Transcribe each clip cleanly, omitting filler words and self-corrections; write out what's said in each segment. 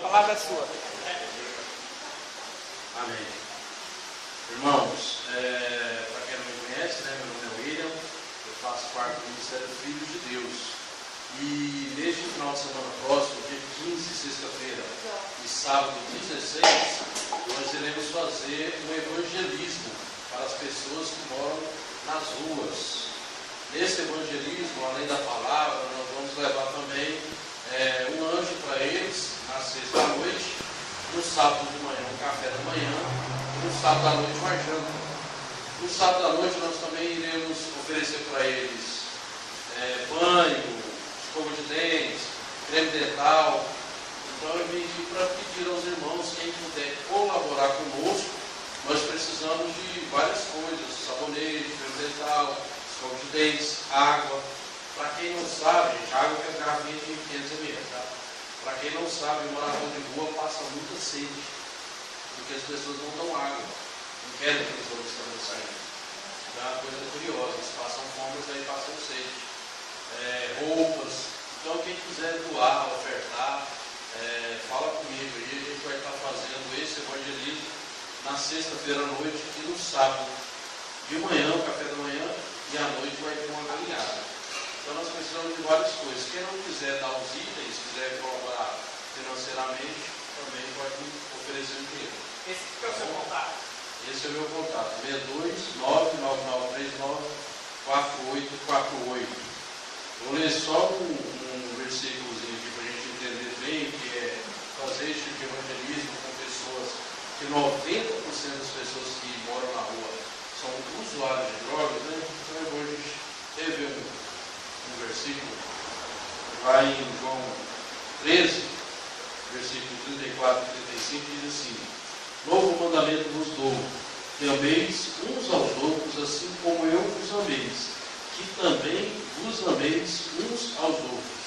palavra é sua. Amém. Irmãos, para quem não me conhece, né, meu nome é William, eu faço parte do Ministério Filhos de Deus. E neste final de semana próximo, dia 15, sexta-feira, e sábado 16, nós iremos fazer um evangelismo para as pessoas que moram nas ruas. Nesse evangelismo, além da palavra, nós vamos levar também um anjo para eles na sexta-noite, no sábado de manhã um café da manhã e no sábado à noite uma janta. No sábado à noite nós também iremos oferecer para eles banho, escova de dentes, creme dental. Então eu vim aqui para pedir aos irmãos, quem puder colaborar conosco. Nós precisamos de várias coisas: sabonete, creme dental, escova de dentes, água. Para quem não sabe, gente, água que é garrafinha de 500 ml, tá? Para quem não sabe, o morador de rua passa muita sede, porque as pessoas não dão água, não querem que os outros estão saindo. É uma coisa curiosa, eles passam fome, mas aí passam sede. Roupas. Então quem quiser doar, ofertar, fala comigo aí, a gente vai estar fazendo esse evangelismo na sexta-feira à noite e no sábado. De manhã, o café da manhã, e à noite vai ter uma galinhada. Então nós precisamos de várias coisas. Quem não quiser dar os itens, quiser colaborar financeiramente, também pode oferecer um dinheiro. Esse é o seu contato. Esse é o meu contato, 62-99939-4848. Vou ler só um versículozinho aqui para a gente entender bem, que é fazer esse tipo de evangelismo com pessoas, que 90% das pessoas que moram na rua são usuários de drogas, né? Então eu vou rever um versículo, vai em João 13, versículo 34 e 35, diz assim: novo mandamento vos dou, que ameis uns aos outros, assim como eu vos ameis, que também vos ameis uns aos outros.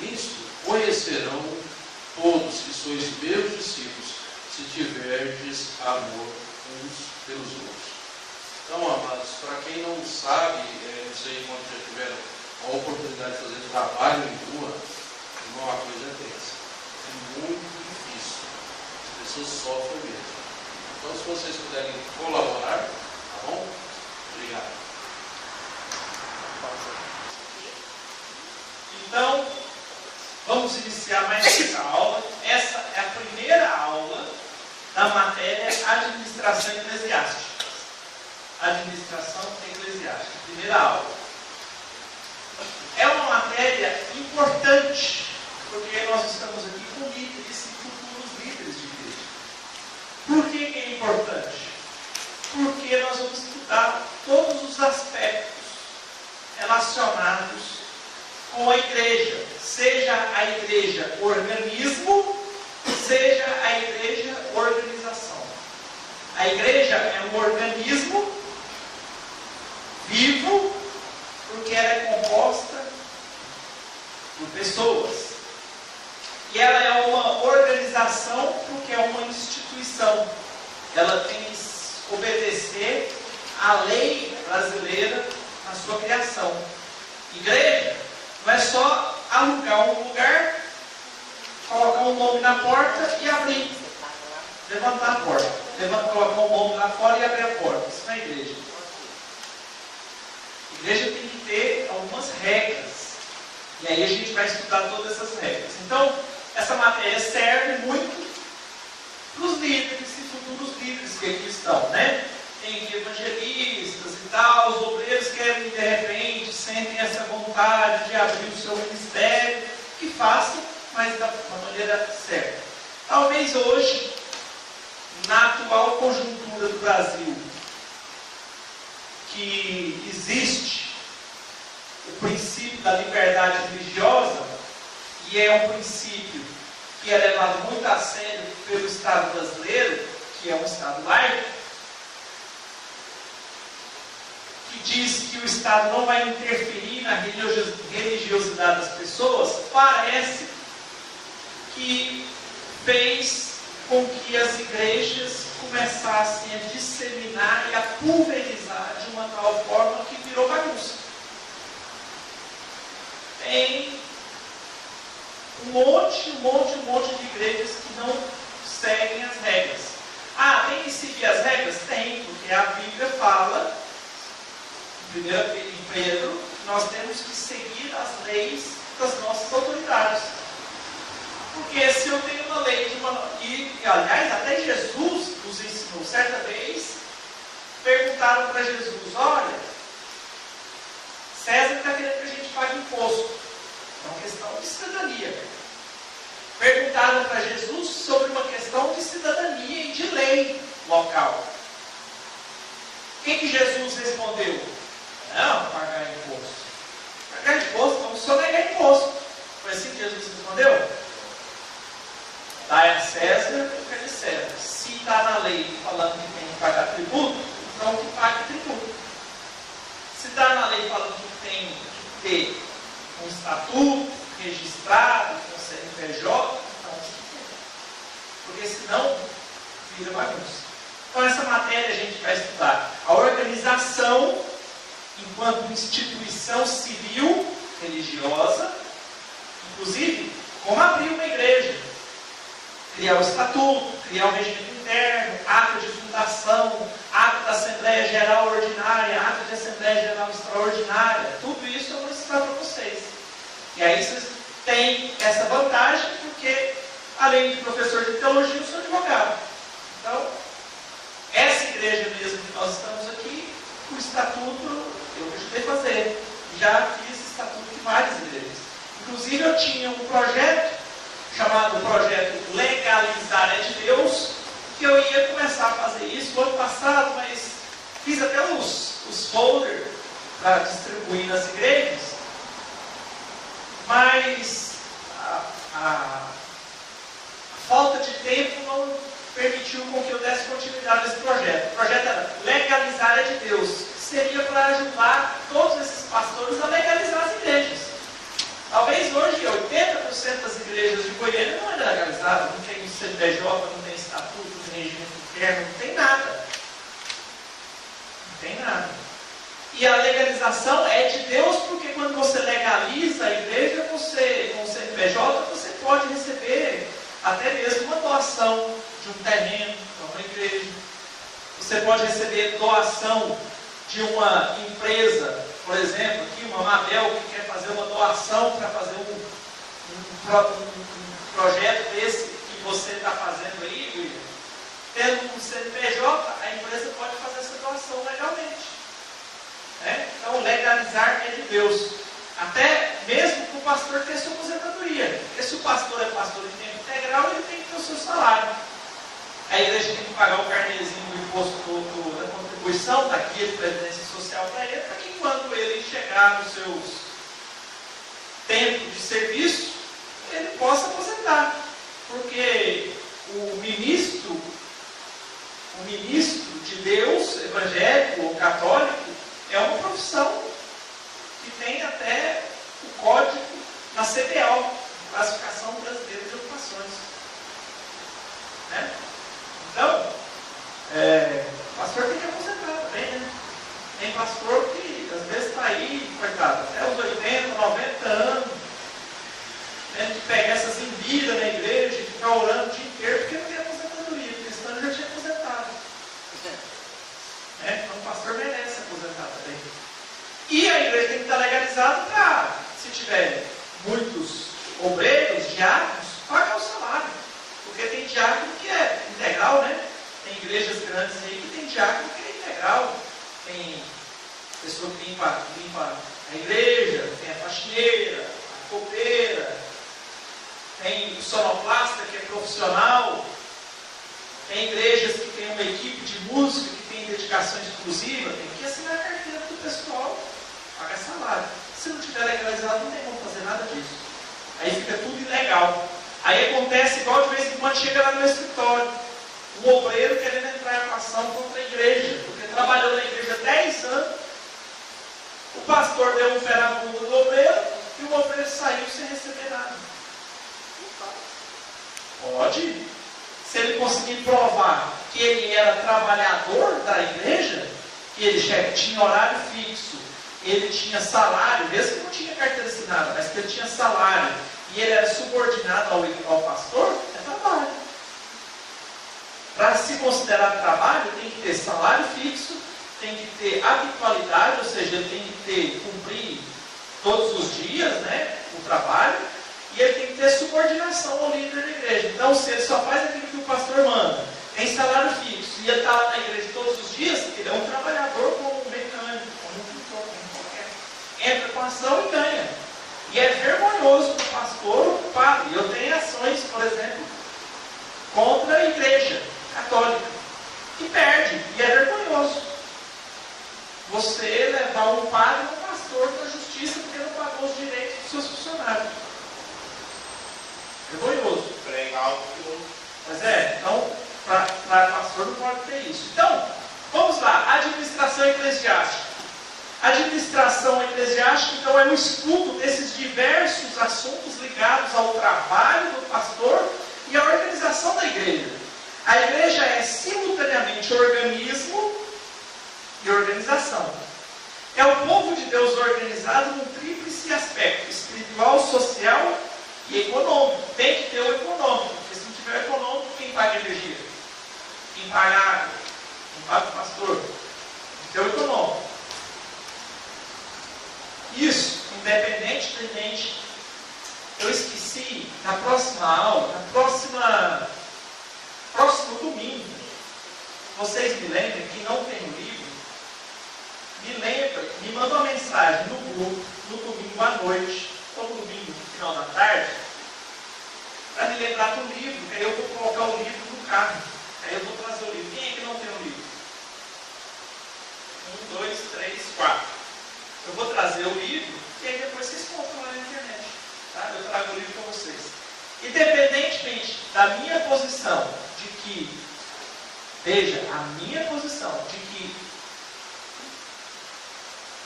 Nisto conhecerão todos que sois meus discípulos, se tiverdes amor uns pelos outros. Então, amados, para quem não sabe, não sei quando já tiveram a oportunidade de fazer trabalho em rua, não, a coisa é tensa. É muito difícil. As pessoas sofrem mesmo. Então, se vocês puderem colaborar, tá bom? Obrigado. Então, vamos iniciar mais essa aula. Essa é a primeira aula da matéria Administração Eclesiástica. Administração Eclesiástica, primeira aula. É uma matéria importante, porque nós estamos aqui com líderes e futuros líderes de igreja. Por que é importante? Porque nós vamos estudar todos os aspectos relacionados com a igreja, seja a igreja organismo, seja a igreja organização. A igreja é um organismo vivo, porque ela é composta por pessoas. E ela é uma organização, porque é uma instituição. Ela tem que obedecer à lei brasileira na sua criação. Igreja não é só alugar um lugar, colocar um nome na porta e abrir. Levantar a porta. Colocar um nome lá fora e abrir a porta. Isso não é igreja. Igreja tem que ter algumas regras. E aí a gente vai estudar todas essas regras. Então, essa matéria serve muito para os líderes e futuros líderes que aqui estão, né? Tem aqui evangelistas e tal, os obreiros querem, de repente, sentem essa vontade de abrir o seu ministério, que façam, mas da maneira certa. Talvez hoje, na atual conjuntura do Brasil, que existe o princípio da liberdade religiosa, e é um princípio que é levado muito a sério pelo Estado brasileiro, que é um Estado laico, que diz que o Estado não vai interferir na religiosidade das pessoas, parece que fez com que as igrejas começassem a disseminar e a pulverizar de uma tal forma que virou bagunça. Tem um monte de igrejas que seguem as regras. Ah, tem que seguir as regras? Tem, porque a Bíblia fala, em 1 Pedro, que nós temos que seguir as leis das nossas autoridades. Porque se eu tenho uma lei de uma... E, aliás, até Jesus nos ensinou. Certa vez, perguntaram para Jesus, olha, César está querendo que a gente pague imposto. É uma questão de cidadania. Perguntaram para Jesus sobre uma questão de cidadania e de lei local. O que Jesus respondeu? Não, pagar imposto. Pagar imposto, vamos sonegar imposto. Foi assim que Jesus respondeu? Dai a César o que é de César. Se está na lei falando que tem que pagar tributo, então que pague tributo. Se está na lei falando que tem que ter um estatuto registrado com CNPJ, então porque senão vira bagunça. Então essa matéria a gente vai estudar a organização enquanto instituição civil religiosa, inclusive como abrir uma igreja, criar o estatuto, criar o regimento interno, ato de fundação, ato da Assembleia Geral Ordinária, ato de Assembleia Geral Extraordinária, tudo isso eu vou ensinar para vocês. E aí vocês têm essa vantagem, porque além de professor de teologia, eu sou advogado. Então, essa igreja mesmo que nós estamos aqui, o estatuto eu ajudei a fazer. Já fiz estatuto de várias igrejas. Inclusive eu tinha um projeto chamado Projeto Legalizar é de Deus, que eu ia começar a fazer isso no ano passado, mas fiz até os folders para distribuir nas igrejas, mas a falta de tempo não permitiu com que eu desse continuidade nesse projeto. O projeto era Legalizar é de Deus, que seria para ajudar todos esses pastores a legalizar as igrejas. Talvez hoje 80% das igrejas de Goiânia não é legalizada, não tem CNPJ, não tem estatuto, não tem regimento interno, não tem nada. Não tem nada. E a legalização é de Deus, porque quando você legaliza a igreja, você, com o CNPJ, você pode receber até mesmo uma doação de um terreno para uma igreja. Você pode receber doação de uma empresa, por exemplo, aqui uma Mabel que quer fazer uma doação para fazer um projeto desse que você está fazendo aí, William. Tendo um CNPJ, a empresa pode fazer essa doação legalmente. Né? Então, legalizar é de Deus. Até mesmo para o pastor ter sua aposentadoria. Porque se o pastor é pastor em tempo integral, ele tem que ter o seu salário. A igreja tem que pagar o carnezinho do imposto da contribuição, da guia de previdência social para ele, para que quando ele chegar nos seus tempos de serviço, ele possa aposentar. Porque o ministro de Deus, evangélico ou católico, é uma profissão que tem até o código na CBO, Classificação Brasileira de Ocupações. Né? Então, o pastor tem que aposentar também, né? Tem pastor que às vezes está aí, coitado, até os 80, 90 anos, tendo que pegar essas envidas na igreja e ficar orando o dia inteiro, porque não tem aposentadoria, porque senão ele já tinha aposentado. Então o pastor merece aposentar também. E a igreja tem que estar legalizada para, se tiver muitos obreiros, diáconos, pagar o salário. Porque tem diácono que é integral, né? Tem igrejas grandes aí que tem diácono que é integral. Tem pessoa que limpa a igreja, tem a faxineira, a copeira, tem o sonoplasta que é profissional, tem igrejas que tem uma equipe de música que tem dedicação exclusiva, tem que assinar a carteira do pessoal, pagar salário. Se não tiver legalizado, não tem como fazer nada disso. Aí fica tudo ilegal. Aí acontece igual de vez em quando chega lá no meu escritório, um obreiro querendo entrar em ação contra a igreja, porque trabalhou na igreja 10 anos, o pastor deu um pé na bunda do obreiro e o obreiro saiu sem receber nada. Pode. Se ele conseguir provar que ele era trabalhador da igreja, que ele tinha horário fixo, ele tinha salário, mesmo que não tinha carteira assinada, mas que ele tinha salário, e ele era subordinado ao pastor, é trabalho. considerado trabalho, tem que ter salário fixo, tem que ter habitualidade, ou seja, ele tem que cumprir todos os dias, né, o trabalho, e ele tem que ter subordinação ao líder da igreja. Então, se ele só faz aquilo que o pastor manda, tem salário fixo, e ele está lá na igreja todos os dias, ele é um trabalhador como um mecânico, como um pintor, como qualquer. Entra com ação e ganha. E é vergonhoso para o pastor ou para o padre. Eu tenho ações, por exemplo, contra a igreja católica, que perde, e é vergonhoso você levar um padre ou um pastor para a justiça porque não pagou os direitos dos seus funcionários. Vergonhoso. Mas então, para pastor não pode ter isso. Então, vamos lá, administração eclesiástica. Administração eclesiástica, então, é o estudo desses diversos assuntos ligados ao trabalho do pastor e à organização da igreja. A igreja é simultaneamente organismo e organização. É o povo de Deus organizado num tríplice aspecto: espiritual, social e econômico. Tem que ter o econômico, porque se não tiver o econômico, quem paga energia? Quem paga água? Quem paga o pastor? Tem que ter o econômico. Isso, independentemente, eu esqueci, na próxima aula, próximo domingo, vocês me lembrem, quem não tem o livro, me manda uma mensagem no grupo, no domingo à noite, ou no domingo no final da tarde, para me lembrar do livro, que aí eu vou colocar o livro no carro, aí eu vou trazer o livro. Quem é que não tem o livro? 1, 2, 3, 4. Eu vou trazer o livro, e aí depois vocês compram lá na internet. Tá? Eu trago o livro para vocês. Independentemente da minha posição, de que, veja, a minha posição, de que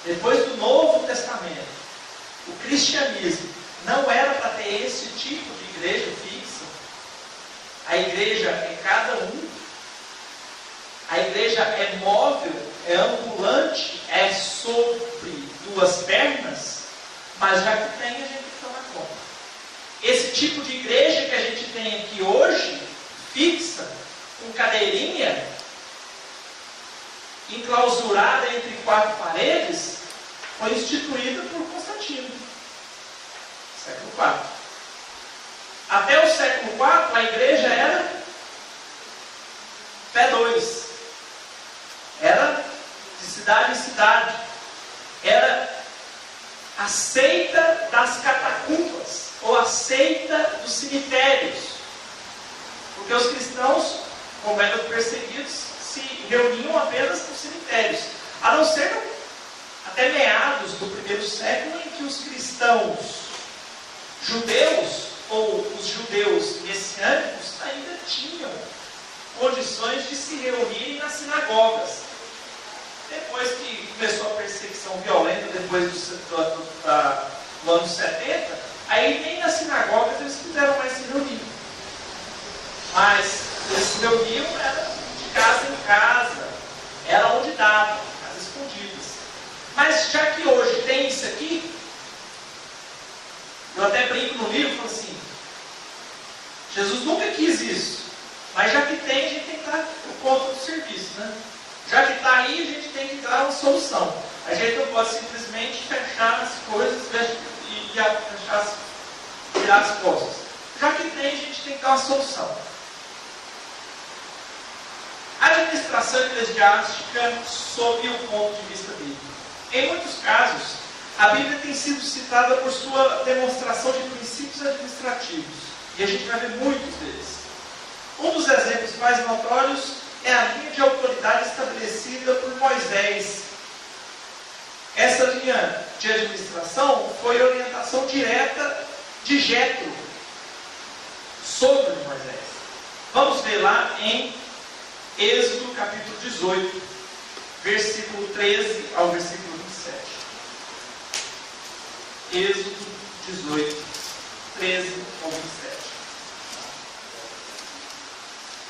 depois do Novo Testamento, o cristianismo não era para ter esse tipo de igreja fixa. A igreja é cada um. A igreja é móvel, é ambulante, é sobre duas pernas, mas já que tem, a gente tem que tomar conta. Esse tipo de igreja que a gente tem aqui hoje, fixa, com cadeirinha, enclausurada entre quatro paredes, foi instituída por Constantino, século IV. Até o século IV, a igreja era pé 2. Era de cidade em cidade. Era a seita das catacumbas, ou a seita dos cemitérios. Porque os cristãos, como eram perseguidos, se reuniam apenas nos cemitérios. A não ser até meados do primeiro século, em que os cristãos judeus, ou os judeus messiânicos, ainda tinham condições de se reunirem nas sinagogas. Depois que começou a perseguição violenta, depois do ano 70, aí nem nas sinagogas eles puderam mais se reunir. Mas eles se reuniam era de casa em casa, era onde dava, casas escondidas. Mas já que hoje tem isso aqui, eu até brinco no livro, falo assim, Jesus nunca quis isso, mas já que tem, a gente tem que dar conta do serviço, né? Já que está aí, a gente tem que dar uma solução. A gente não pode simplesmente fechar as coisas e virar as costas. Já que tem, a gente tem que dar uma solução. Administração eclesiástica sob o ponto de vista bíblico. Em muitos casos, a Bíblia tem sido citada por sua demonstração de princípios administrativos. E a gente vai ver muitos deles. Um dos exemplos mais notórios é a linha de autoridade estabelecida por Moisés. Essa linha de administração foi a orientação direta de Jetro sobre Moisés. Vamos ver lá em Êxodo capítulo 18, versículo 13 ao versículo 27. Êxodo 18, 13 ao 27.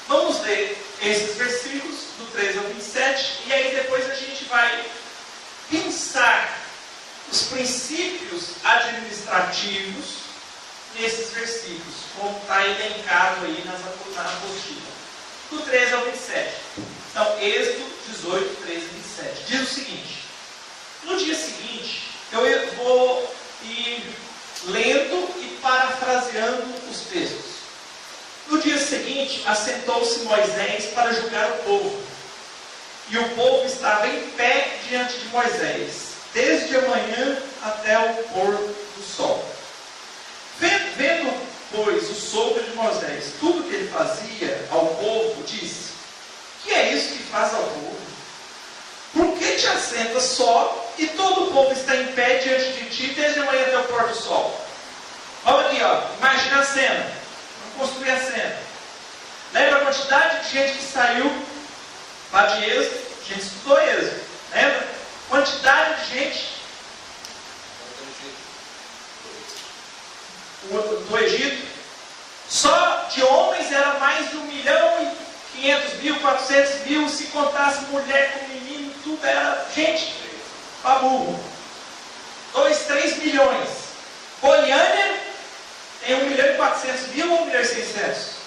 Vamos ler esses versículos, do 13 ao 27, e aí depois a gente vai pensar os princípios administrativos nesses versículos, como está elencado aí na apostila. Do 13 ao 27. Então, Êxodo 18, 13 e 27. Diz o seguinte: no dia seguinte, eu vou ir lendo e parafraseando os textos. No dia seguinte, assentou-se Moisés para julgar o povo. E o povo estava em pé diante de Moisés, desde a manhã até o pôr do sol. Vendo, pois, o sogro de Moisés, tudo que ele fazia ao povo, disse: que é isso que faz ao povo? Por que te assentas só e todo o povo está em pé diante de ti desde a manhã até o pôr do sol? Vamos aqui, ó. Imagina a cena. Vamos construir a cena. Lembra a quantidade de gente que saiu lá de Êxodo? A gente estudou Êxodo. Lembra? Quantidade de gente do Egito. Só de homens era mais de 1.500.000, 400.000. Se contasse mulher com menino, tudo era gente. Babu. 2, 3 milhões. Goiânia tem 1.400.000 ou 1.600.000?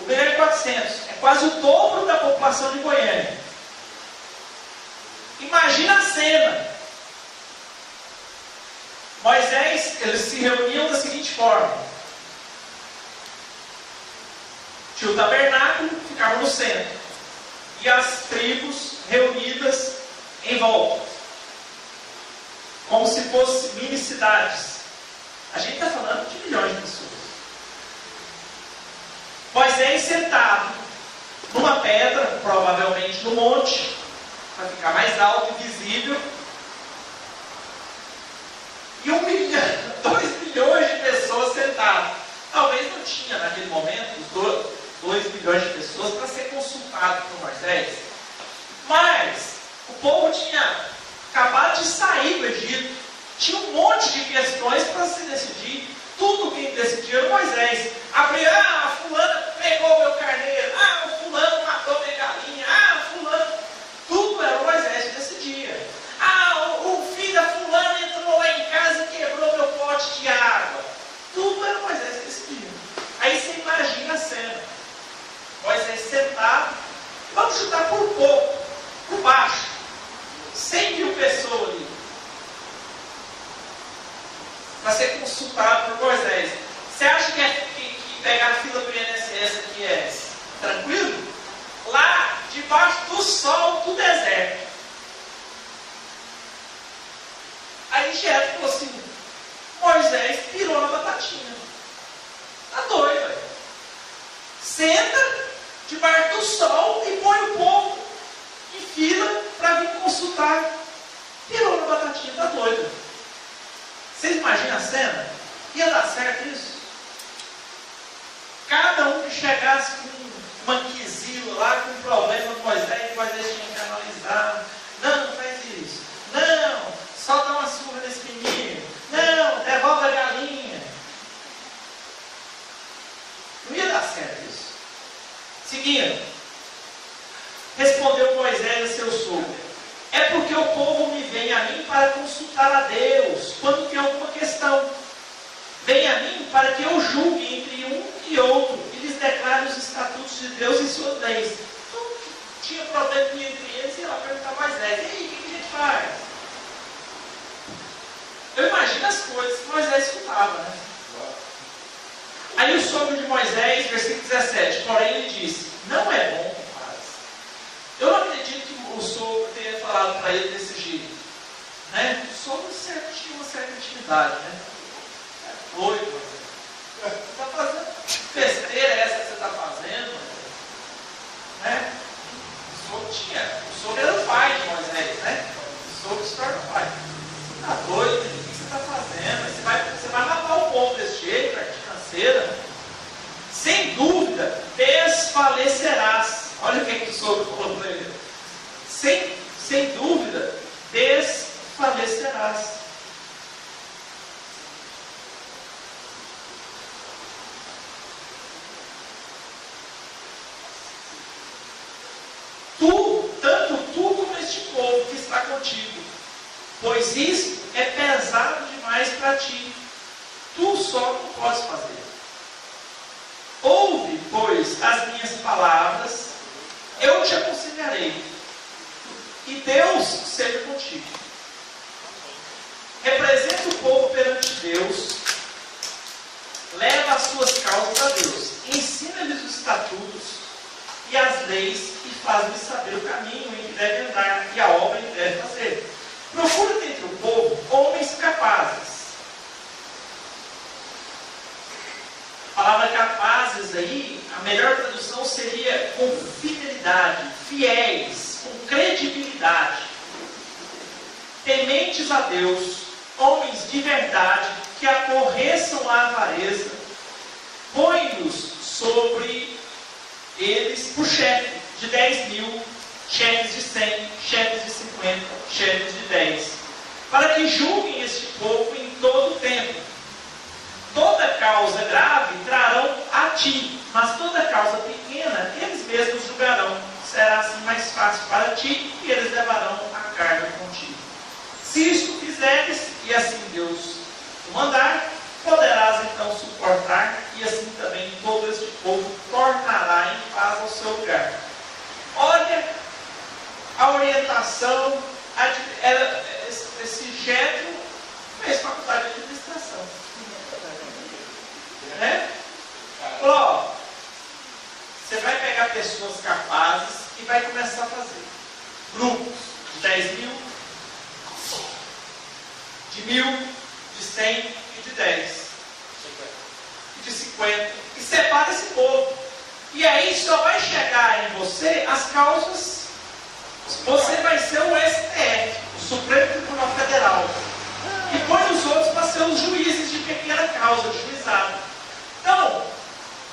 1.400.000. É quase o dobro da população de Goiânia. Imagina a cena. Moisés, eles se reuniam da seguinte forma: tinha o tabernáculo, ficava no centro, e as tribos reunidas em volta, como se fossem mini cidades. A gente está falando de milhões de pessoas. Moisés sentado numa pedra, provavelmente no monte, para ficar mais alto e visível, e 2 milhões de pessoas sentadas. Talvez não tinha naquele momento os 2 milhões de pessoas para ser consultado por Moisés, mas o povo tinha acabado de sair do Egito, tinha um monte de questões para se decidir. Tudo quem decidia era Moisés. Abria: ah, fulano pegou meu carneiro, ah, o fulano matou minha galinha, ah, fulano. Tudo era Moisés que decidia. Ah, o filho da fulana entrou lá em casa e quebrou meu pote de água. Tudo era Moisés que decidia. Aí você imagina a cena. Moisés sentado, vamos chutar por pouco, por baixo, 100.000 pessoas ali, para ser consultado por Moisés. Você acha que pegar a fila do INSS aqui é tranquilo? Lá, debaixo do sol, do deserto. Aí Jetro falou assim: Moisés pirou na batatinha. Tá doido, velho. Senta debaixo do sol e põe o povo em fila para vir consultar. Pirou na batatinha, tá doido. Vocês imaginam a cena? Ia dar certo isso? Cada um que chegasse com uma quesila lá, com um problema com Moisés tinha que analisar. Não faz isso. Não, só dá uma surra nesse menino. Não, devolve a galinha. Não ia dar certo isso. Seguindo, respondeu Moisés a seu sogro: é porque o povo me vem a mim para consultar a Deus quando tem alguma questão. Vem a mim para que eu julgue entre um e outro e lhes declare os estatutos de Deus e suas leis. Então, tinha problema entre eles e ela perguntava a Moisés: e aí, o que a gente faz? Eu imagino as coisas que Moisés escutava, né? Aí o sogro de Moisés, versículo 17, porém ele disse: não é bom que faz. Eu não acredito que o sogro tenha falado para ele desse jeito, né? O sogro tinha uma certa intimidade, né? É doido, você está fazendo besteira essa que você está fazendo, né? O sogro era o pai de Moisés, né? O sogro se torna o pai. Você está doido? O que você está fazendo? Você vai matar o povo desse jeito, financeira? Sem dúvida, desfalecerás. Olha o que o sogro falou para ele. Sem dúvida, desfalecerás. Tanto tu como este povo que está contigo, pois isso é pesado demais para ti. Tu só não podes fazer. Ouve, pois, pois, as minhas palavras, eu te aconselharei, e Deus seja contigo. Representa o povo perante Deus, leva as suas causas a Deus, ensina-lhes os estatutos e as leis e faz-lhes saber o caminho em que deve andar e a obra em que deve fazer. Procura dentre o povo homens capazes. A palavra capazes aí, a melhor tradução seria com fidelidade, fiéis, com credibilidade, tementes a Deus, homens de verdade, que aborreçam a avareza, põe-nos sobre eles por chefe de 10.000, chefes de 100, chefes de 50, chefes de 10, para que julguem este povo em todo o tempo. Toda causa grave trarão a ti, mas toda causa pequena eles mesmos julgarão. Será assim mais fácil para ti e eles levarão a carga contigo. Se isto fizeres, e assim Deus te mandar, poderás então suportar, e assim também todo este povo tornará em paz ao seu lugar. Olha a orientação, esse Jetro fez faculdade de administração. Né? Falou, ó, você vai pegar pessoas capazes e vai começar a fazer grupos de 10.000, de 1.000, de 100 e de 10 e de 50, e separa esse povo, e aí só vai chegar em você as causas. Você vai ser o STF, o Supremo Tribunal Federal, e põe os outros para ser os juízes de pequena causa, de juizado. Então,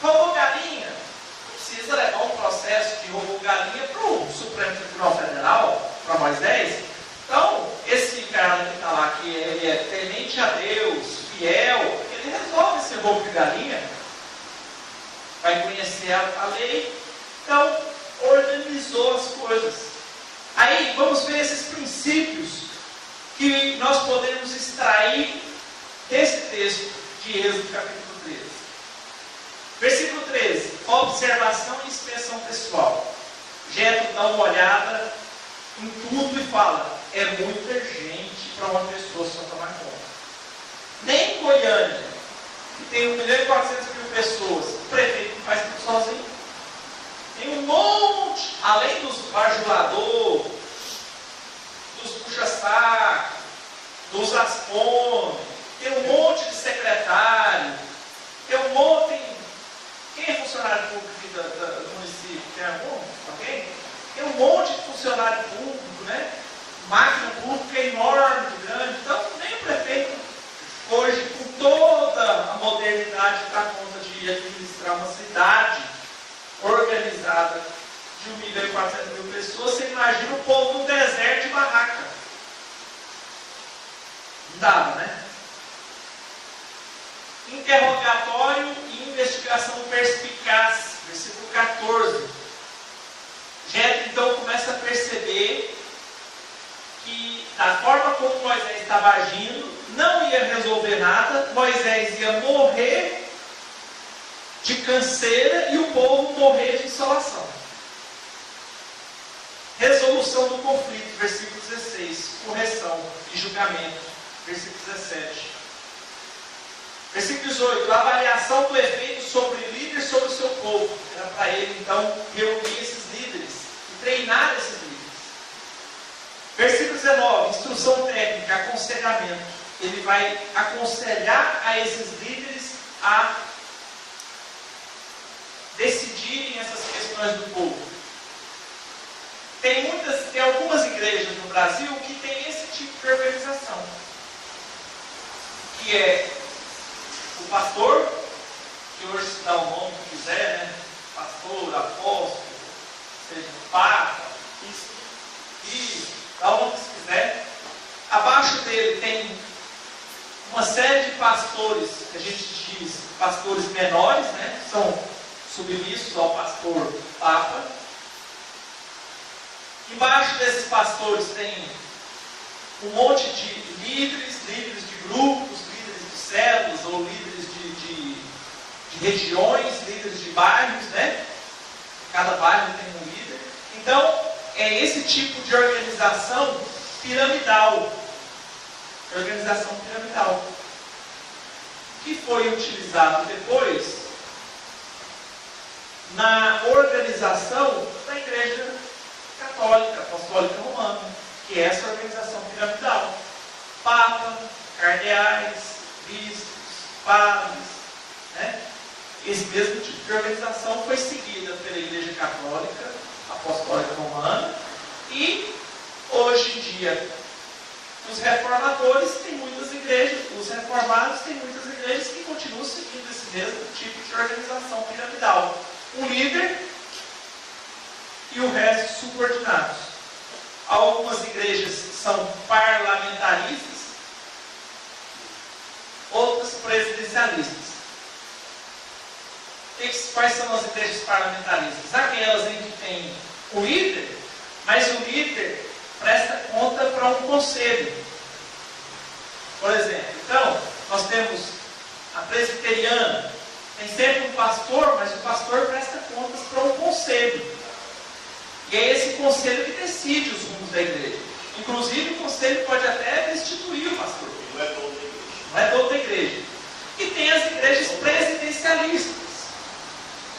roubou galinha, não precisa levar um processo de roubou galinha para o Supremo Tribunal Federal, para Moisés. Então, esse cara que está lá, que ele é temente a Deus, fiel, ele resolve esse roubo de galinha, vai conhecer a lei, então organizou as coisas. Aí vamos ver esses princípios que nós podemos extrair desse texto de Êxodo capítulo 13. Versículo 13, observação e inspeção pessoal. Jetro dá uma olhada em tudo e fala, é muita gente para uma pessoa só tomar conta. Nem em Goiânia, que tem 1.400.000 pessoas, o prefeito não faz tudo sozinho. Tem um monte, além dos bajuladores, dos puxa-saco, dos aspones, tem um monte de secretário, tem um monte. Quem é funcionário público do município? Tem algum? Alguém? Tem um monte de funcionário público, né? Máquina pública enorme, grande. Então, nem o prefeito, hoje, com toda a modernidade, dá conta de administrar uma cidade organizada de 1.400.000 pessoas. Você imagina o povo no deserto de barraca. Não dava, né? Interrogatório e investigação perspicaz, versículo 14. Jetro então começa a perceber que da forma como Moisés estava agindo, não ia resolver nada, Moisés ia morrer de canseira e o povo morrer de insolação. Resolução do conflito, versículo 16, correção e julgamento, versículo 17. Versículo 18, avaliação do efeito sobre o líder e sobre o seu povo. Era para ele, então, reunir esses líderes e treinar esses líderes. Versículo 19, instrução técnica, aconselhamento. Ele vai aconselhar a esses líderes a decidirem essas questões do povo. Tem algumas igrejas no Brasil que tem esse tipo de organização. Que é o pastor, que hoje se dá o nome que quiser, né? Pastor, apóstolo, seja papa, isso, dá o nome que se quiser. Abaixo dele tem uma série de pastores, que a gente diz pastores menores, né? São submissos ao pastor papa. Embaixo desses pastores tem um monte de líderes de grupos, líderes de células ou líderes de regiões, líderes de bairros, né? Cada bairro tem um líder. Então, é esse tipo de organização piramidal. Organização piramidal. Que foi utilizado depois na organização da Igreja Católica, Apostólica Romana, que é essa organização piramidal. Papa, cardeais, bispos, padres, né? Esse mesmo tipo de organização foi seguida pela Igreja Católica, Apostólica Romana, e hoje em dia os reformadores têm muitas igrejas, os reformados têm muitas igrejas que continuam seguindo esse mesmo tipo de organização piramidal. Um líder e o resto subordinados. Algumas igrejas são parlamentaristas, outras presidencialistas. Quais são as igrejas parlamentaristas? Aquelas em que tem o líder, mas o líder presta conta para um conselho. Por exemplo, então, nós temos a presbiteriana, tem sempre um pastor, mas o pastor presta contas para um conselho. E é esse conselho que decide os rumos da igreja. Inclusive, o conselho pode até destituir o pastor. Não é dono da igreja. Não é dono da igreja. E tem as igrejas presidencialistas,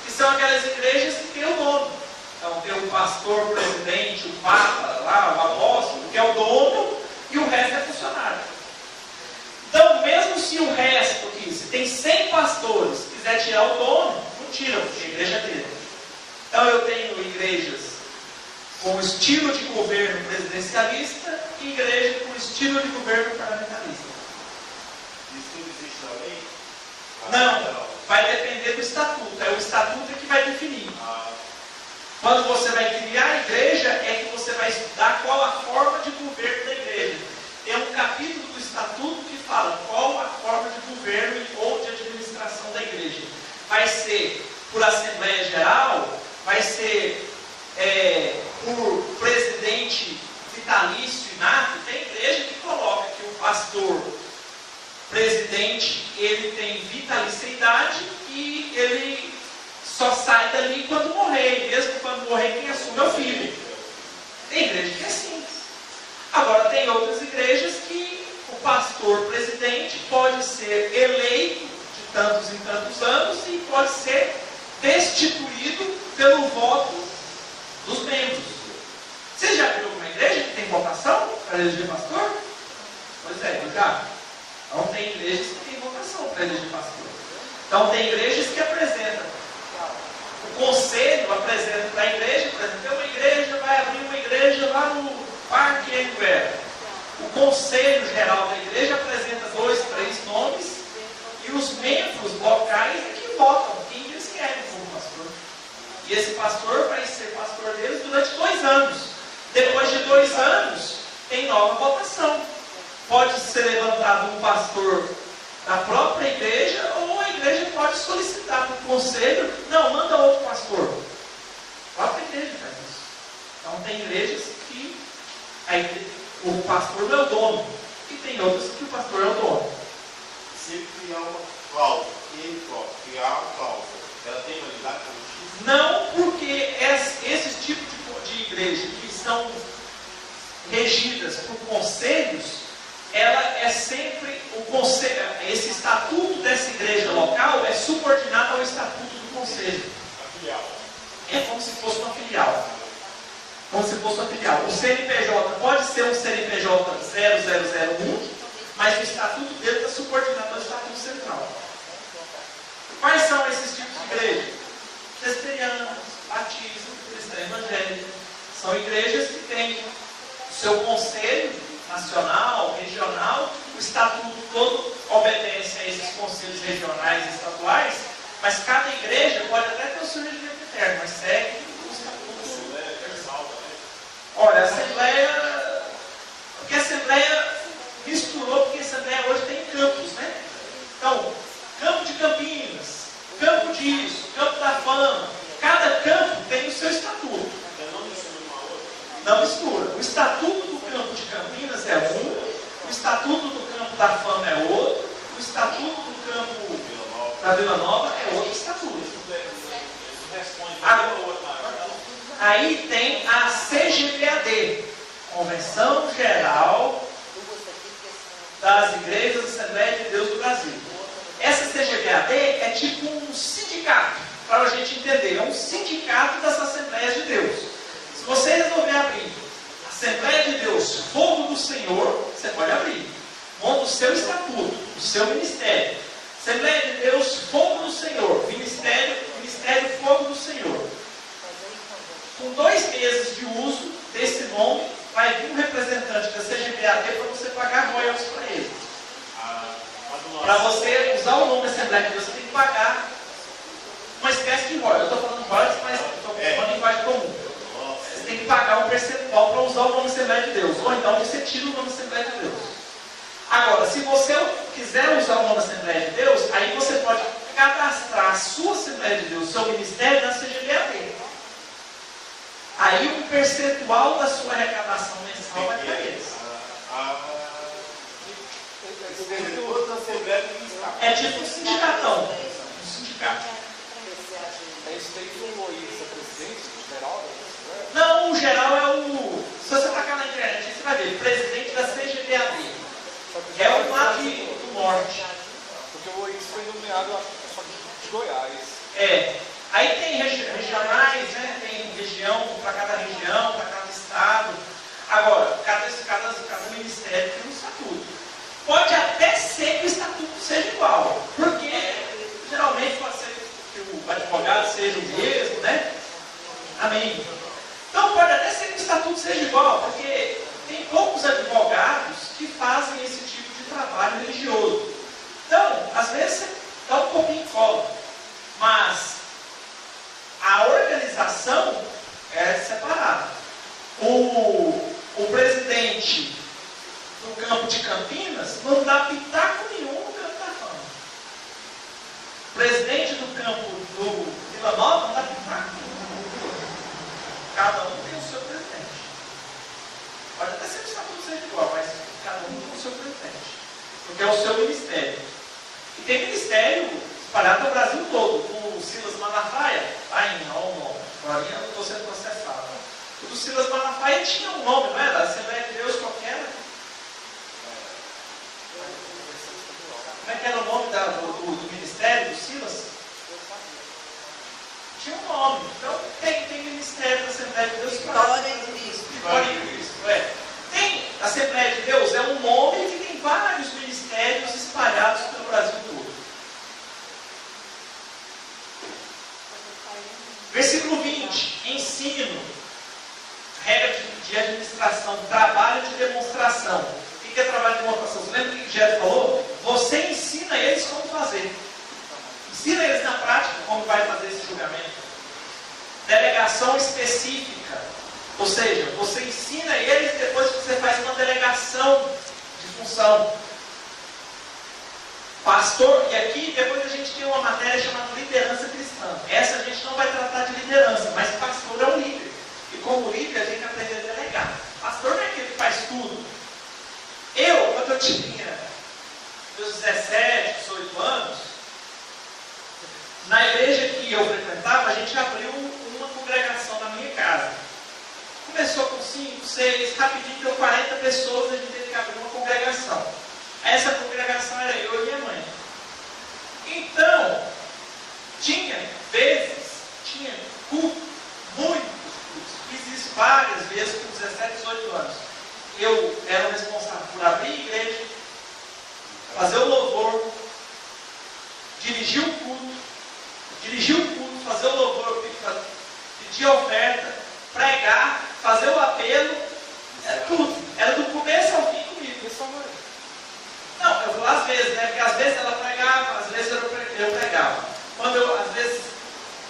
que são aquelas igrejas que tem o dono. Então tem o pastor, o presidente, o papa, lá, o apóstolo, que é o dono, e o resto é funcionário. Então, mesmo se o resto aqui, se tem 100 pastores, quiser tirar o dono, não tira, porque a igreja é dele. Então eu tenho igrejas com estilo de governo presidencialista e igreja com estilo de governo parlamentarista. Isso tudo existe na lei? Não, vai depender do estatuto. É o estatuto que vai definir. Quando você vai criar a igreja, é que você vai estudar qual a forma de governo da igreja. Tem um capítulo do estatuto que fala qual a forma de governo ou de administração da igreja. Vai ser por Assembleia Geral, vai ser por presidente vitalício inato. Tem igreja que coloca que o pastor presidente, ele tem vitaliciedade e ele só sai dali quando morrer. E mesmo quando morrer, quem assume é o filho. Tem igreja que é assim. Agora, tem outras igrejas que o pastor presidente pode ser eleito de tantos em tantos anos e pode ser destituído pelo voto dos membros. Você já viu alguma igreja que tem votação para eleger pastor? Pois é, já. Não tem igrejas que têm votação para eleger pastor. Então tem igrejas que apresentam. O conselho apresenta para a igreja, por exemplo, tem uma igreja, vai abrir uma igreja lá no Parque Anguera. O conselho geral da igreja apresenta 2, 3 nomes e os membros locais é que votam quem eles querem como pastor. E esse pastor vai ser pastor deles durante 2 anos. Depois de 2 anos, tem nova votação. Pode ser levantado um pastor da própria igreja, ou a igreja pode solicitar para o conselho, não, manda outro pastor. A própria igreja faz isso. Então tem igrejas que o pastor não é o dono, e tem outras que o pastor é o dono. Se criar uma cláusula, ele próprio criar uma cláusula, ela tem validade para justiça? Não, porque esses tipos de igreja que são regidas por conselhos, ela é sempre o conselho, esse estatuto dessa igreja local é subordinado ao estatuto do conselho. A filial. É como se fosse uma filial. Como se fosse uma filial. O CNPJ pode ser um CNPJ 0001, mas o estatuto dele está subordinado ao estatuto central. Quais são esses tipos de igreja? Presbiterianos, batistas, cristã evangélica. São igrejas que têm o seu conselho nacional, regional, o estatuto todo obedece a esses conselhos regionais e estaduais, mas cada igreja pode até ter o seu regimento interno, mas segue o estatuto. Olha, a Assembleia, porque a Assembleia misturou, porque a Assembleia hoje tem campos, né? Então, campo de Campinas, campo disso, campo da Fama, cada campo tem o seu estatuto. Não mistura. O estatuto do campo de Campinas é um, o estatuto do campo da Fama é outro, o estatuto do campo da Vila Nova é outro estatuto. Responde Aí tem a CGBAD, Convenção Geral das Igrejas da Assembleia de Deus do Brasil. Essa CGBAD é tipo um sindicato, para a gente entender, é um sindicato das Assembleias de Deus. Se você resolver abrir Assembleia de Deus, Fogo do Senhor, você pode abrir. Monta o seu estatuto, o seu ministério. Assembleia de Deus, Fogo do Senhor, Ministério Fogo do Senhor. Com 2 meses de uso desse nome, vai vir um representante da CGBAD para você pagar royalties para ele. Para você usar o nome Assembleia de Deus, você tem que pagar uma espécie de royalties. Eu estou falando royalties, mas estou falando em linguagem comum. Você tem que pagar um percentual para usar o nome Assembleia de Deus. Ou então você tira o nome Assembleia de Deus. Agora, se você quiser usar o nome Assembleia de Deus, aí você pode cadastrar a sua Assembleia de Deus, o seu ministério na CGBAD. Aí um percentual da sua arrecadação mensal vai para eles. É tipo um sindicatão. Um sindicato. Não, o geral é o... Se você tacar na internet, você vai ver. Presidente da CGBAD. É o lá do norte. Porque o OIS foi nomeado de Goiás. Aí tem regionais, né? Tem região, para cada região, para cada estado. Agora, cada ministério tem um estatuto. Pode até ser que o estatuto seja igual, porque geralmente pode ser que o advogado seja o mesmo, né? Amém. Então pode até ser que o estatuto seja igual, porque tem poucos advogados que fazem esse tipo de trabalho religioso. Então, às vezes, dá um pouquinho de folga, mas a organização é separada. O presidente do campo de Campinas não dá pitaco nenhum no campo da fama. O presidente do campo do Vila Nova não dá pitaco nenhum. Cada um tem o seu presidente. Pode até ser que o estatuto seja igual, mas cada um tem o seu presidente. Porque é o seu ministério. E tem ministério espalhado no Brasil todo. O Silas Malafaia, lá em agora eu estou sendo processado. O do Silas Malafaia tinha um nome, não é? Da Assembleia de Deus qualquer. Como é que era o nome do ministério do Silas? Tinha um nome. Então tem ministério da Assembleia de Deus. Vitória em Cristo. Vitória em Cristo, Tem Assembleia de Deus, é um nome que tem vários ministérios espalhados pelo Brasil todo. Versículo 20, ensino, regra de administração, trabalho de demonstração. O que é trabalho de demonstração? Você lembra o que Jéssica falou? Você ensina eles como fazer. Ensina eles na prática como vai fazer esse julgamento. Delegação específica, ou seja, você ensina eles depois que você faz uma delegação de função. Pastor, e aqui depois a gente tem uma matéria chamada liderança cristã. Essa a gente não vai tratar de liderança, mas pastor é um líder. E como líder a gente aprende a delegar. Pastor não é aquele que faz tudo. Quando eu tinha meus 17, 18 anos, na igreja que eu frequentava, a gente abriu uma congregação na minha casa. Começou com 5, 6, rapidinho deu 40 pessoas, a gente teve que abrir uma congregação. Essa congregação era eu e minha mãe. Então, tinha culto, muitos cultos. Fiz isso várias vezes com 17, 18 anos. Eu era o responsável por abrir a igreja, fazer o louvor, dirigir o culto, fazer o louvor, pedir a oferta, pregar, fazer o apelo, era tudo. Era do começo ao fim comigo. Não, eu vou às vezes, né? Porque às vezes ela pregava, às vezes eu pregava. Às vezes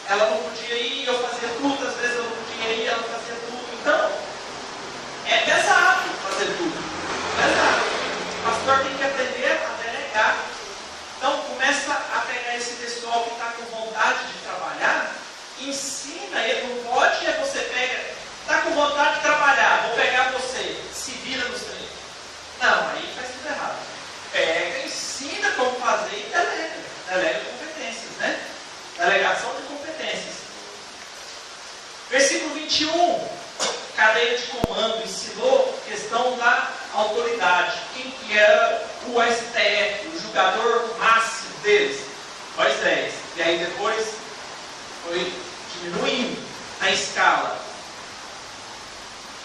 ela não podia ir, eu fazia tudo, às vezes eu não podia ir, ela fazia tudo. Então, é pesado fazer tudo. Pesado. O pastor tem que aprender a delegar. Então, começa a pegar esse pessoal que está com vontade de trabalhar, ensina ele, não pode, você pega, está com vontade de trabalhar, vou pegar você, se vira nos treinos. Não, aí faz tudo errado. Pega, ensina como fazer e delega competência. 21, cadeia de comando, ensinou a questão da autoridade. Quem que era o STF, o julgador máximo deles? Moisés. E aí depois foi diminuindo a escala.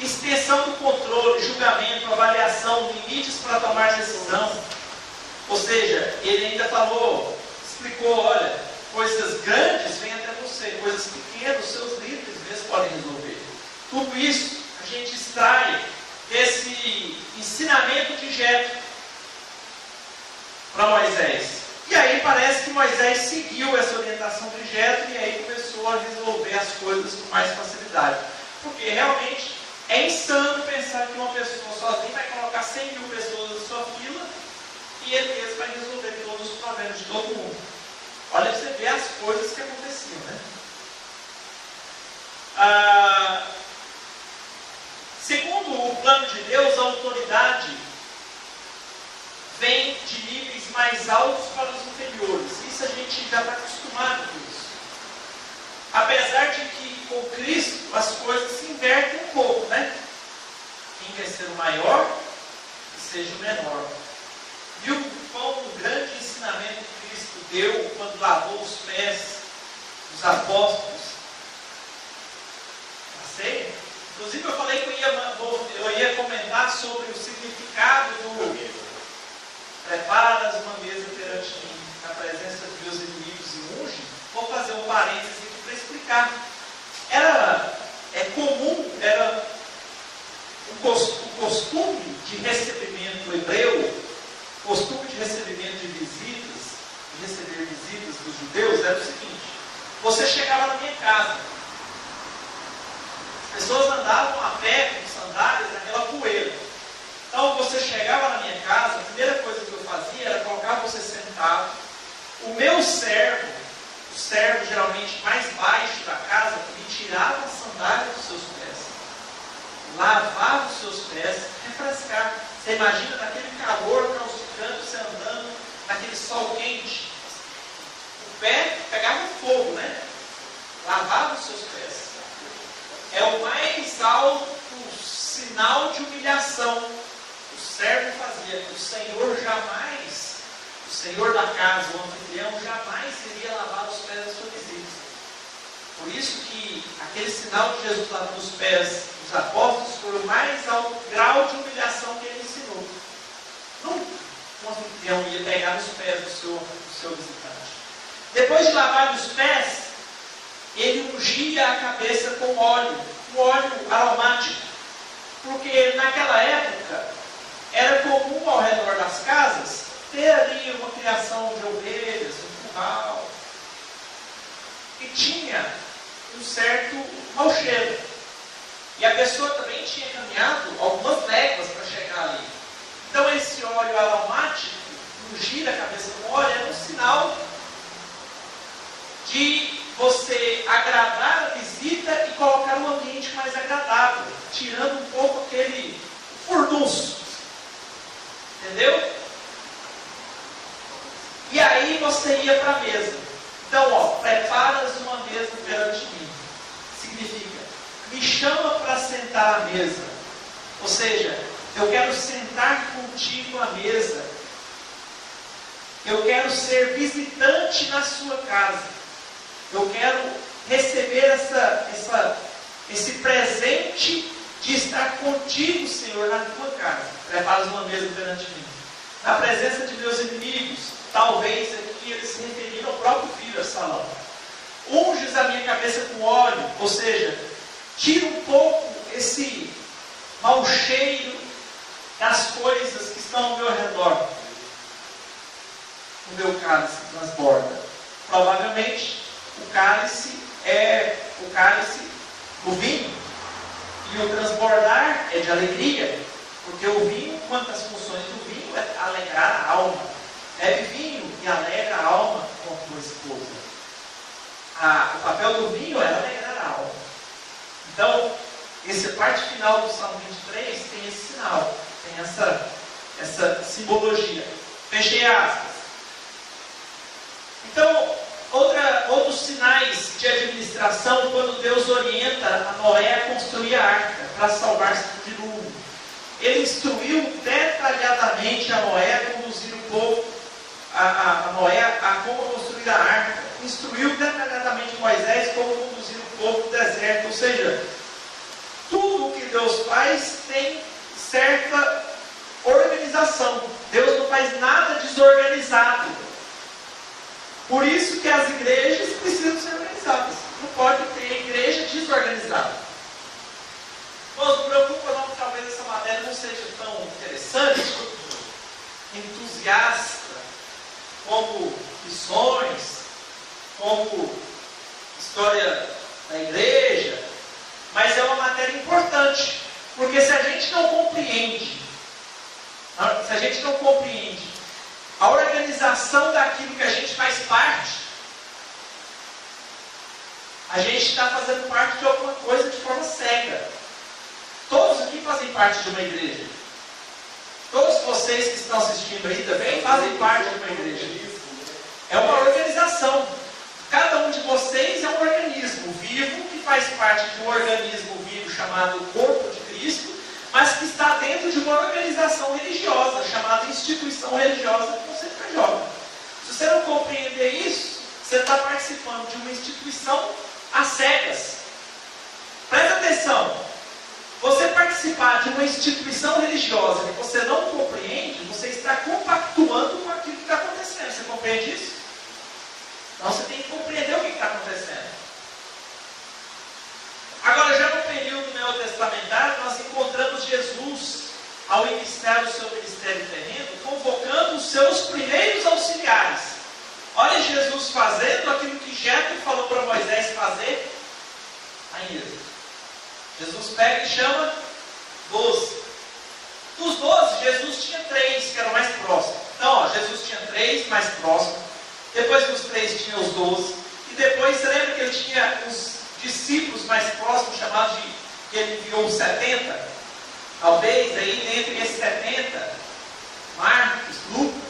Extensão do controle, julgamento, avaliação, limites para tomar decisão. Ou seja, ele ainda falou, explicou, olha, coisas grandes vêm até você, coisas pequenas, seus líderes mesmo podem resolver. Tudo isso a gente extrai desse ensinamento de Jetro para Moisés. E aí parece que Moisés seguiu essa orientação de Jetro e aí começou a resolver as coisas com mais facilidade. Porque realmente é insano pensar que uma pessoa sozinha vai colocar 100 mil pessoas na sua fila e ele mesmo vai resolver todos os problemas de todo mundo. Olha para você ver as coisas que aconteciam, né? Segundo o plano de Deus, a autoridade vem de níveis mais altos para os inferiores. Isso a gente já está acostumado com isso. Apesar de que com Cristo as coisas se invertem um pouco, né? Quem quer ser o maior, que seja o menor. Viu qual um grande ensinamento que Cristo deu quando lavou os pés dos apóstolos na ceia? Inclusive eu falei que eu ia comentar sobre o significado do preparas uma mesa perante mim, na presença de meus inimigos e unge. Vou fazer um parênteses aqui para explicar. Era o costume de recebimento hebreu, costume de recebimento de visitas, de receber visitas dos judeus, era o seguinte: você chegava na minha casa, as pessoas andavam a pé com sandálias naquela poeira. Então você chegava na minha casa, a primeira coisa que eu fazia era colocar você sentado. O meu servo, o servo geralmente mais baixo da casa, me tirava a sandália dos seus pés, lavava os seus pés, refrescar. Você imagina naquele calor causticante, você andando, naquele sol quente, o pé pegava fogo, né? Lavava os seus pés. É o mais alto sinal de humilhação. O servo fazia. O Senhor da casa, o anfitrião, jamais iria lavar os pés da sua visita. Por isso que aquele sinal de Jesus lavando os pés dos apóstolos foi o mais alto grau de humilhação que ele ensinou. Nunca um anfitrião ia pegar nos pés do seu visitante. Depois de lavar os pés, ele ungia a cabeça com óleo, um óleo aromático. Porque naquela época era comum ao redor das casas ter ali uma criação de ovelhas, um curral, que tinha um certo mau cheiro. E a pessoa também tinha caminhado algumas léguas para chegar ali. Então esse óleo aromático, ungir a cabeça com óleo, era um sinal de você agradar a visita e colocar um ambiente mais agradável, tirando um pouco aquele furdunço. Entendeu? E aí você ia para a mesa. Então, preparas uma mesa perante mim. Significa, me chama para sentar à mesa. Ou seja, eu quero sentar contigo à mesa. Eu quero ser visitante na sua casa. Eu quero receber esse presente de estar contigo, Senhor, na tua casa. Preparas uma mesa perante mim. Na presença de meus inimigos, talvez aqui eles se referiram ao próprio filho, Absalão. Unges a minha cabeça com óleo, ou seja, tira um pouco esse mau cheiro das coisas que estão ao meu redor. O meu cálice transborda. Provavelmente, o cálice é o cálice do vinho. E o transbordar é de alegria. Porque o vinho, uma das funções do vinho é alegrar a alma. Bebe vinho e alegra a alma com a tua esposa. O papel do vinho é alegrar a alma. Então, essa parte final do Salmo 23 tem esse sinal, tem essa simbologia. Fechei aspas. Então, Outros sinais de administração, quando Deus orienta a Noé a construir a arca para salvar-se do dilúvio. Ele instruiu detalhadamente a Noé a conduzir o povo, a Noé a como construir a arca. Instruiu detalhadamente Moisés como conduzir o povo do deserto. Ou seja, tudo o que Deus faz tem certa organização. Deus não faz nada desorganizado. Por isso que as igrejas precisam ser organizadas. Não pode ter igreja desorganizada. Não se preocupa não, que talvez essa matéria não seja tão interessante, entusiasta, como missões, como história da igreja, mas é uma matéria importante, porque se a gente não compreende a organização daquilo que a gente faz parte, a gente está fazendo parte de alguma coisa de forma cega. Todos aqui fazem parte de uma igreja. Todos vocês que estão assistindo aí também fazem parte de uma igreja. É uma organização. Cada um de vocês é um organismo vivo que faz parte de um organismo vivo chamado Corpo de Cristo, mas que está dentro de uma organização religiosa, chamada instituição religiosa que você joga. Se você não compreender isso, você está participando de uma instituição às cegas. Presta atenção. Você participar de uma instituição religiosa que você não compreende, você está compactuando com aquilo que está acontecendo. Você compreende isso? Então você tem que compreender o que está acontecendo. Agora, já no período neotestamentário, nós encontramos Jesus, ao iniciar o seu ministério terreno, convocando os seus primeiros auxiliares. Olha Jesus fazendo aquilo que Jetro falou para Moisés fazer ainda. Jesus pega e chama 12. Dos 12, Jesus tinha 3 que eram mais próximos. Então, Jesus tinha 3 mais próximos. Depois dos 3 tinha os 12. E depois, você lembra que ele tinha os discípulos mais próximos, chamados de, que ele enviou os 70? Talvez, aí, entre esses 70, Marcos, Lucas,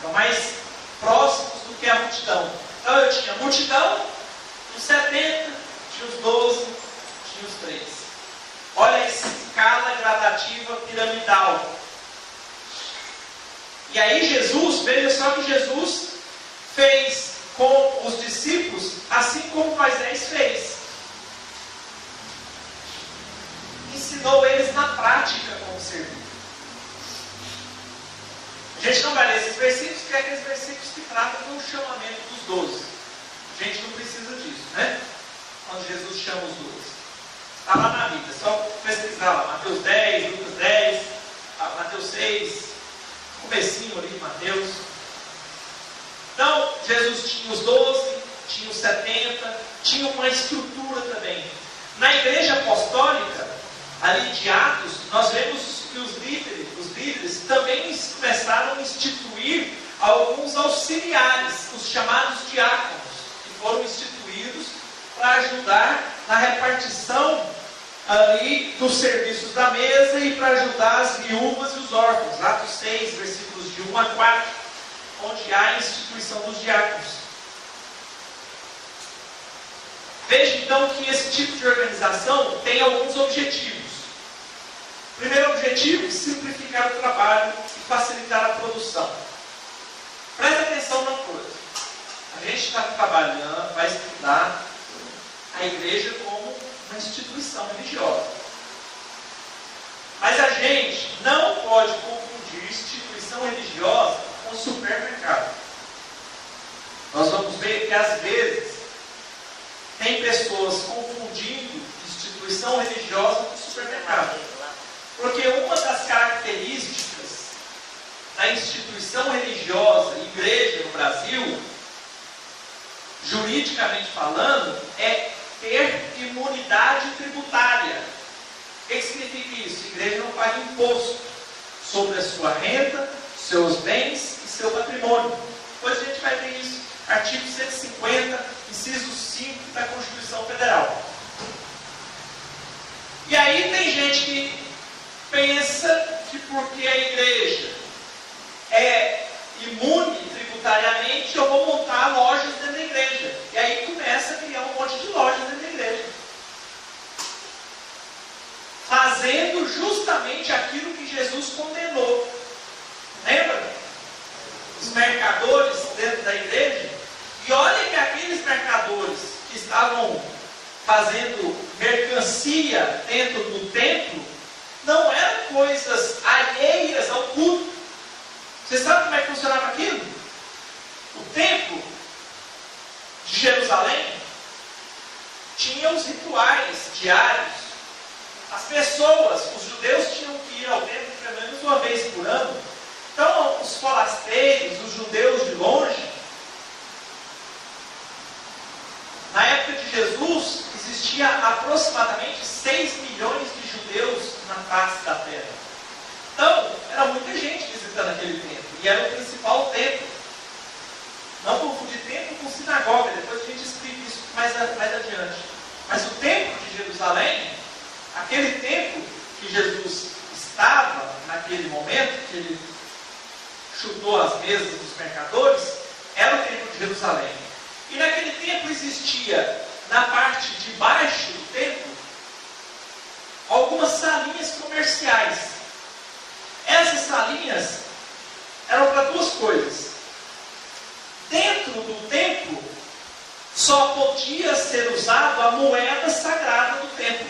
eram mais próximos do que a multidão. Então, eu tinha a multidão, os 70, tinha os 12, tinha os 3. Olha a escala gradativa piramidal. E aí Jesus, veja só que Jesus fez com os discípulos assim como Moisés fez. Ensinou eles na prática como servir. A gente não vai ler esses versículos, que é aqueles versículos que tratam do chamamento dos 12. A gente não precisa disso, né? Quando Jesus chama os 12. Está lá na Bíblia, é só pesquisar lá. Mateus 10, Lucas 10, Mateus 6, comecinho ali de Mateus. Então, Jesus tinha os 12, tinha os 70, tinha uma estrutura também. Na igreja apostólica, ali de Atos, nós vemos que os líderes também começaram a instituir alguns auxiliares, os chamados diáconos, que foram instituídos para ajudar na repartição ali dos serviços da mesa e para ajudar as viúvas e os órfãos. Atos 6, versículos de 1 a 4, onde há a instituição dos diáconos. Veja então que esse tipo de organização tem alguns objetivos. Primeiro objetivo, simplificar o trabalho e facilitar a produção. Presta atenção numa coisa. A gente está trabalhando, vai estudar a igreja como uma instituição religiosa. Mas a gente não pode confundir instituição religiosa com supermercado. Nós vamos ver que às vezes tem pessoas confundindo instituição religiosa com supermercado. Porque uma das características da instituição religiosa, igreja no Brasil, juridicamente falando, é ter imunidade tributária. O que significa isso? A igreja não paga imposto sobre a sua renda, seus bens e seu patrimônio. Depois a gente vai ver isso. Artigo 150, inciso 5 da Constituição Federal. E aí tem gente que pensa que porque a igreja é imune publicitariamente, eu vou montar lojas dentro da igreja. E aí começa a criar um monte de lojas dentro da igreja. Fazendo justamente aquilo que Jesus condenou. Lembra? Os mercadores dentro da igreja. E olha que aqueles mercadores que estavam fazendo mercancia dentro do templo, não eram coisas alheias ao culto. Você sabe como é que funcionava aquilo? O templo de Jerusalém tinha os rituais diários. As pessoas, os judeus tinham que ir ao templo pelo menos uma vez por ano. Então, os forasteiros, os judeus de longe, na época de Jesus, existia aproximadamente 6 milhões de judeus na face da terra. Então, era muita gente visitando aquele templo. E era o principal templo. Não confundir templo com sinagoga. Depois a gente explica isso mais adiante. Mas o templo de Jerusalém, aquele templo que Jesus estava naquele momento, que ele chutou as mesas dos mercadores, era o templo de Jerusalém. E naquele templo existia, na parte de baixo do templo, algumas salinhas comerciais. Essas salinhas eram para duas coisas. Dentro do templo, só podia ser usado a moeda sagrada do templo.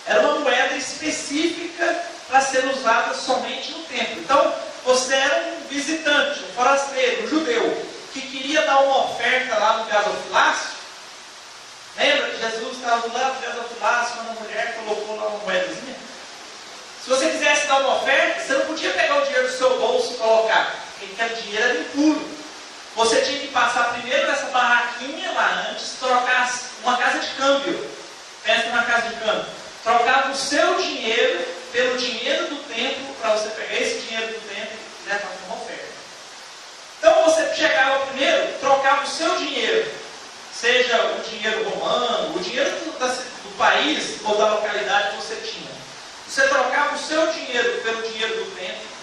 Era uma moeda específica para ser usada somente no templo. Então, você era um visitante, um forasteiro, um judeu, que queria dar uma oferta lá no gasofilácio. Lembra que Jesus estava lá no gasofilácio, quando a mulher colocou lá uma moedazinha? Se você quisesse dar uma oferta, você não podia pegar o dinheiro do seu bolso e colocar, porque aquele dinheiro era impuro. Você tinha que passar primeiro nessa barraquinha lá antes, trocar uma casa de câmbio. Pensa numa casa de câmbio. Trocava o seu dinheiro pelo dinheiro do templo, para você pegar esse dinheiro do templo e levar para uma oferta. Então você chegava primeiro, trocava o seu dinheiro, seja o dinheiro romano, o dinheiro do país ou da localidade que você tinha. Você trocava o seu dinheiro pelo dinheiro do templo.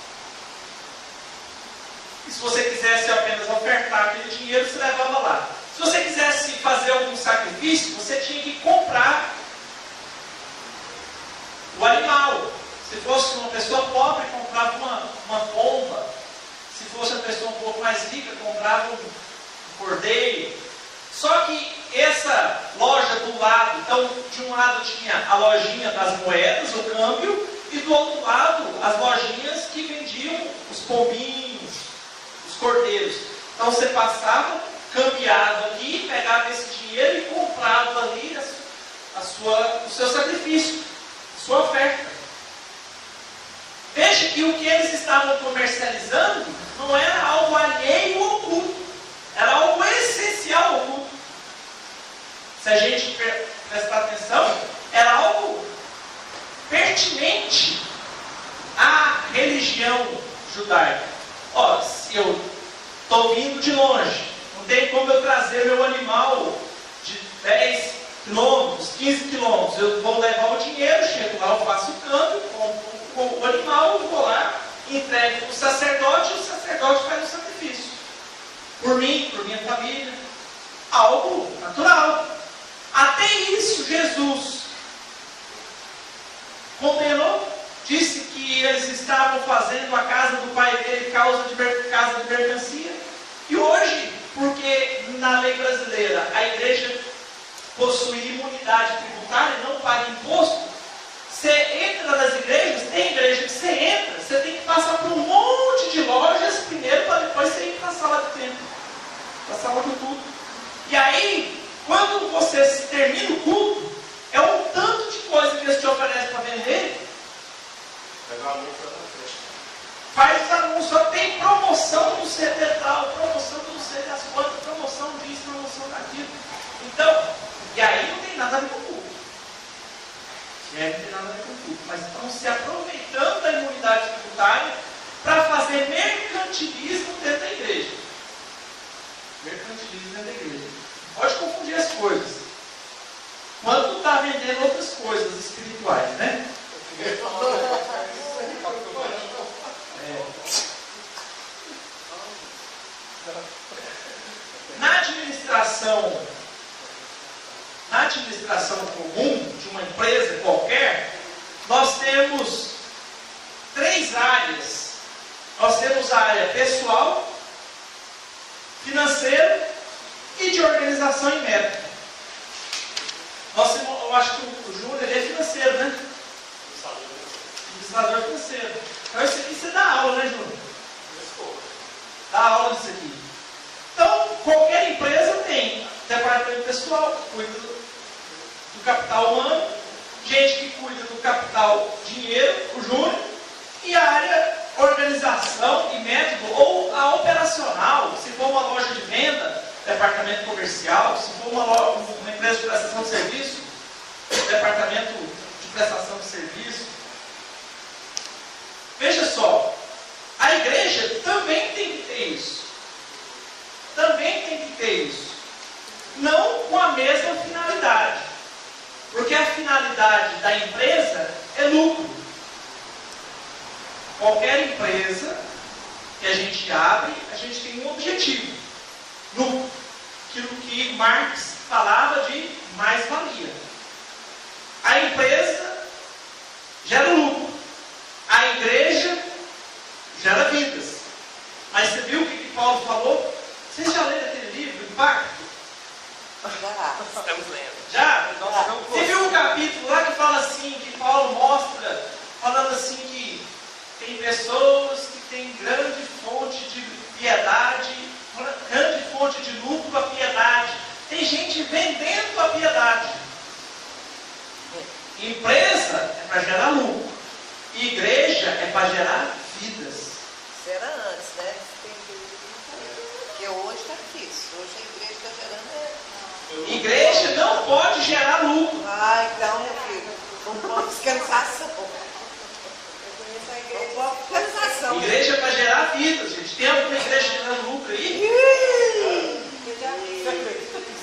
E se você quisesse apenas ofertar aquele dinheiro, você levava lá. Se você quisesse fazer algum sacrifício, você tinha que comprar o animal. Se fosse uma pessoa pobre, comprava uma pomba. Se fosse uma pessoa um pouco mais rica, comprava um cordeiro. Só que essa loja do lado, então de um lado tinha a lojinha das moedas, o câmbio, e do outro lado as lojinhas que vendiam os pombinhos, os cordeiros. Então você passava, cambiava aqui, pegava esse dinheiro e comprava ali o seu sacrifício, a sua oferta. Veja que o que eles estavam comercializando não era algo alheio ao culto, era algo essencial ao culto. Se a gente prestar atenção, era algo pertinente à religião judaica. Ó, se eu estou vindo de longe, não tem como eu trazer meu animal de 10 quilômetros, 15 quilômetros. Eu vou levar o dinheiro, chego lá, eu faço o câmbio, compro o animal, eu vou lá, entrego para o sacerdote e o sacerdote faz o sacrifício. Por mim, por minha família. Algo natural. Até isso Jesus condenou, disse que eles estavam fazendo a casa do pai dele casa de mercancia. E hoje, porque na lei brasileira a igreja possui imunidade tributária e não paga imposto, você entra nas igrejas, tem igreja que você entra, você tem que passar por um monte de lojas primeiro para depois você ir para a sala de templo, para a sala do culto. E aí, quando você termina o culto, é um tanto de coisa que eles te oferecem para vender. Faz anúncio, tem promoção do CD tal, promoção do CD das quantas, promoção disso, promoção daquilo. Então, e aí não tem nada a ver com o culto. Não tem nada a ver com o culto, mas estão se aproveitando da imunidade tributária para fazer mercantilismo dentro da igreja. Mercantilismo dentro da igreja. Pode confundir as coisas. Quando está vendendo outras coisas espirituais, né? administração comum de uma empresa qualquer, nós temos 3 áreas. Nós temos a área pessoal, financeira e de organização e método. Eu acho que o Júnior é financeiro, né? Administrador financeiro. Então isso aqui você dá aula, né, Júnior? Dá aula disso aqui. Então, qualquer empresa tem departamento pessoal que cuida do capital humano, gente que cuida do capital dinheiro, o Júnior, e a área organização e método, ou a operacional, se for uma loja de venda, departamento comercial, se for uma empresa de prestação de serviço, departamento de prestação de serviço. Veja só, a igreja também tem que ter isso. Também tem que ter isso. Não com a mesma finalidade. Porque a finalidade da empresa é lucro. Qualquer empresa que a gente abre, a gente tem um objetivo. Lucro. Aquilo que Marx falava de mais-valia. A empresa gera lucro. A igreja gera vidas. Mas você viu o que Paulo falou? Vocês já leram aquele livro, Impacto? Estamos lendo. Já? Nossa, não Você viu um capítulo lá que fala assim, que Paulo mostra, falando assim que tem pessoas que têm grande fonte de piedade, grande fonte de lucro a piedade. Tem gente vendendo a piedade. Empresa é para gerar lucro. Igreja é para gerar vidas. Isso era antes, né? Porque hoje está difícil. Hoje a igreja está gerando. Igreja não pode gerar lucro. Ah, então, meu filho, não pode fiscalização. Eu conheço a igreja. Não pode fiscalização. Igreja é para gerar vidas, gente. Tem alguma igreja gerando lucro aí?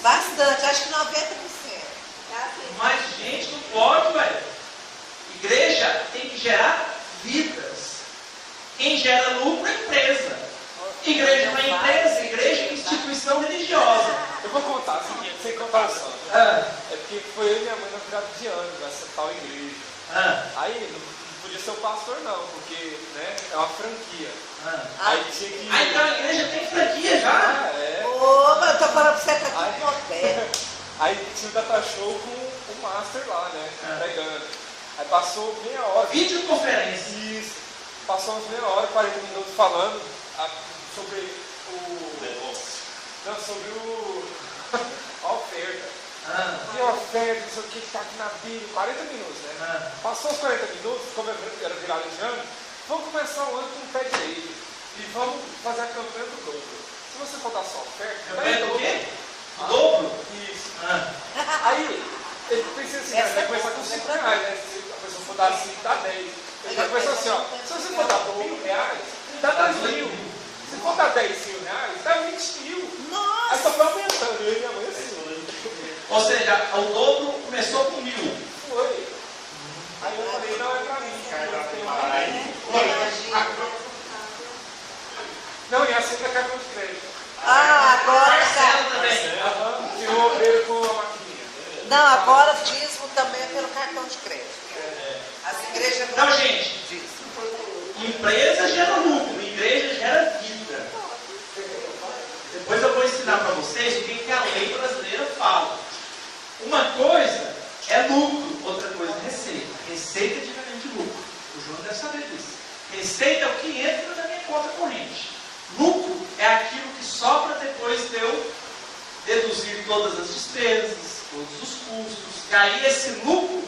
Bastante, acho que 90%. Mas, gente, não pode, velho. Igreja tem que gerar vidas. Quem gera lucro é empresa. Igreja não é empresa, igreja é instituição religiosa. Eu vou contar, assim, sem comparação. Ah, É porque foi eu e minha mãe na virada de ano, nessa tal igreja. ah, Aí não podia ser o pastor não, porque né, é uma franquia. ah. Aí tinha que. Ah, então a igreja tem franquia já? Ah, é. Ô, mas eu tô falando pra você, tá aqui no pé. Aí tinha o data show com o master lá, né? Ah. Pregando. Aí passou meia hora. Videoconferência. Isso. Passou uns meia hora, 40 minutos falando sobre o. Negócio. Não, sobre a oferta. Ah, E a oferta, não sei o que está aqui na Bíblia, 40 minutos, né? ah. Passou os 40 minutos, como era virado de ano, vamos começar o ano com um pé direito. E vamos fazer a campanha do dobro. Se você for dar sua oferta, Campanha do quê? Ah, Dobro? Isso. Ah. Aí, ele pensei assim, vai começar com 5 reais, né? Se a pessoa for dar 5, dá 10. Ele vai começar assim, ó, se você for dar 1.000 reais, dá 10 mil. Se for dar 10 mil reais, dá 20 mil. Aí só foi aumentando, eu e minha mãe assim. Ou seja, o dobro começou com 1.000. Foi. Aí eu falei, não é pra mim. Não, e assim da cartão de crédito. Ah, agora Marcelo tá. também. E o obreiro com a maquininha. Não, agora o dízimo também é pelo cartão de crédito. As igrejas Então, gente, dízimo. empresa gera lucro, igreja gera vida. Depois eu vou ensinar para vocês o que a lei brasileira fala. Uma coisa é lucro, outra coisa é receita. Receita é diferente de lucro. O João deve saber disso. Receita é o que entra na minha conta corrente. Lucro é aquilo que sobra depois de eu deduzir todas as despesas, todos os custos. E aí esse lucro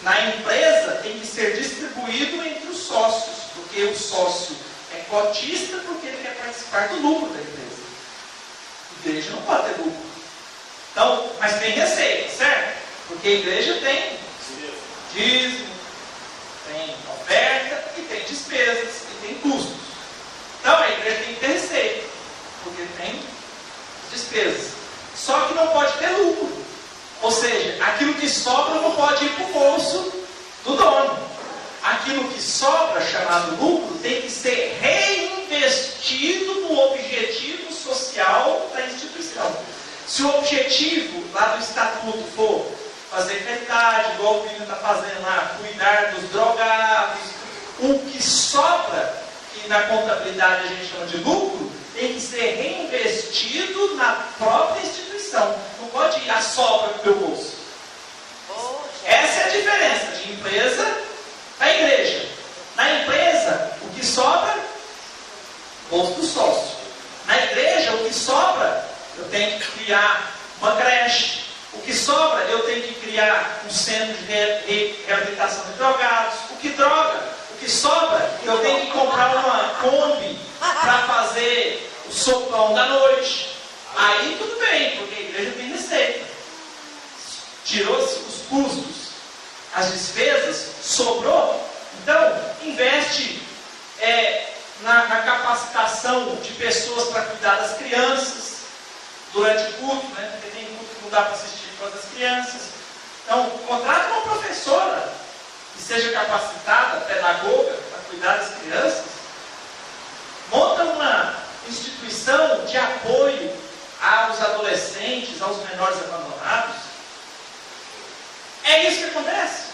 na empresa tem que ser distribuído entre os sócios, porque o sócio é cotista porque ele quer participar do lucro da empresa. A igreja não pode ter lucro. Então, mas tem receita, certo? Porque a igreja tem dízimo, tem oferta e tem despesas e tem custos. Então a igreja tem que ter receita, porque tem despesas. Só que não pode ter lucro. Ou seja, aquilo que sobra não pode ir para o bolso do dono. Aquilo que sobra, chamado lucro, tem que ser reinvestido no objetivo social da instituição. Se o objetivo lá do estatuto for fazer caridade, igual o William está fazendo lá, cuidar dos drogados. O que sobra, que na contabilidade a gente chama de lucro, tem que ser reinvestido na própria instituição. Não pode ir a sobra do meu bolso. Essa é a diferença de empresa para igreja. Na empresa, o que sobra, bolso do sócio. Na igreja, o que sobra, eu tenho que criar uma creche. O que sobra, eu tenho que criar um centro de reabilitação de drogados. O que sobra, eu tenho que comprar uma Kombi para fazer o sopão da noite. Aí tudo bem, porque a igreja tem receita. Tirou-se os custos, as despesas, sobrou. Então, investe na capacitação de pessoas para cuidar das crianças durante o culto, né? Porque tem culto que não dá para assistir por causa das crianças. Então, contrata uma professora que seja capacitada, pedagoga, para cuidar das crianças. Monta uma instituição de apoio aos adolescentes, aos menores abandonados. É isso que acontece?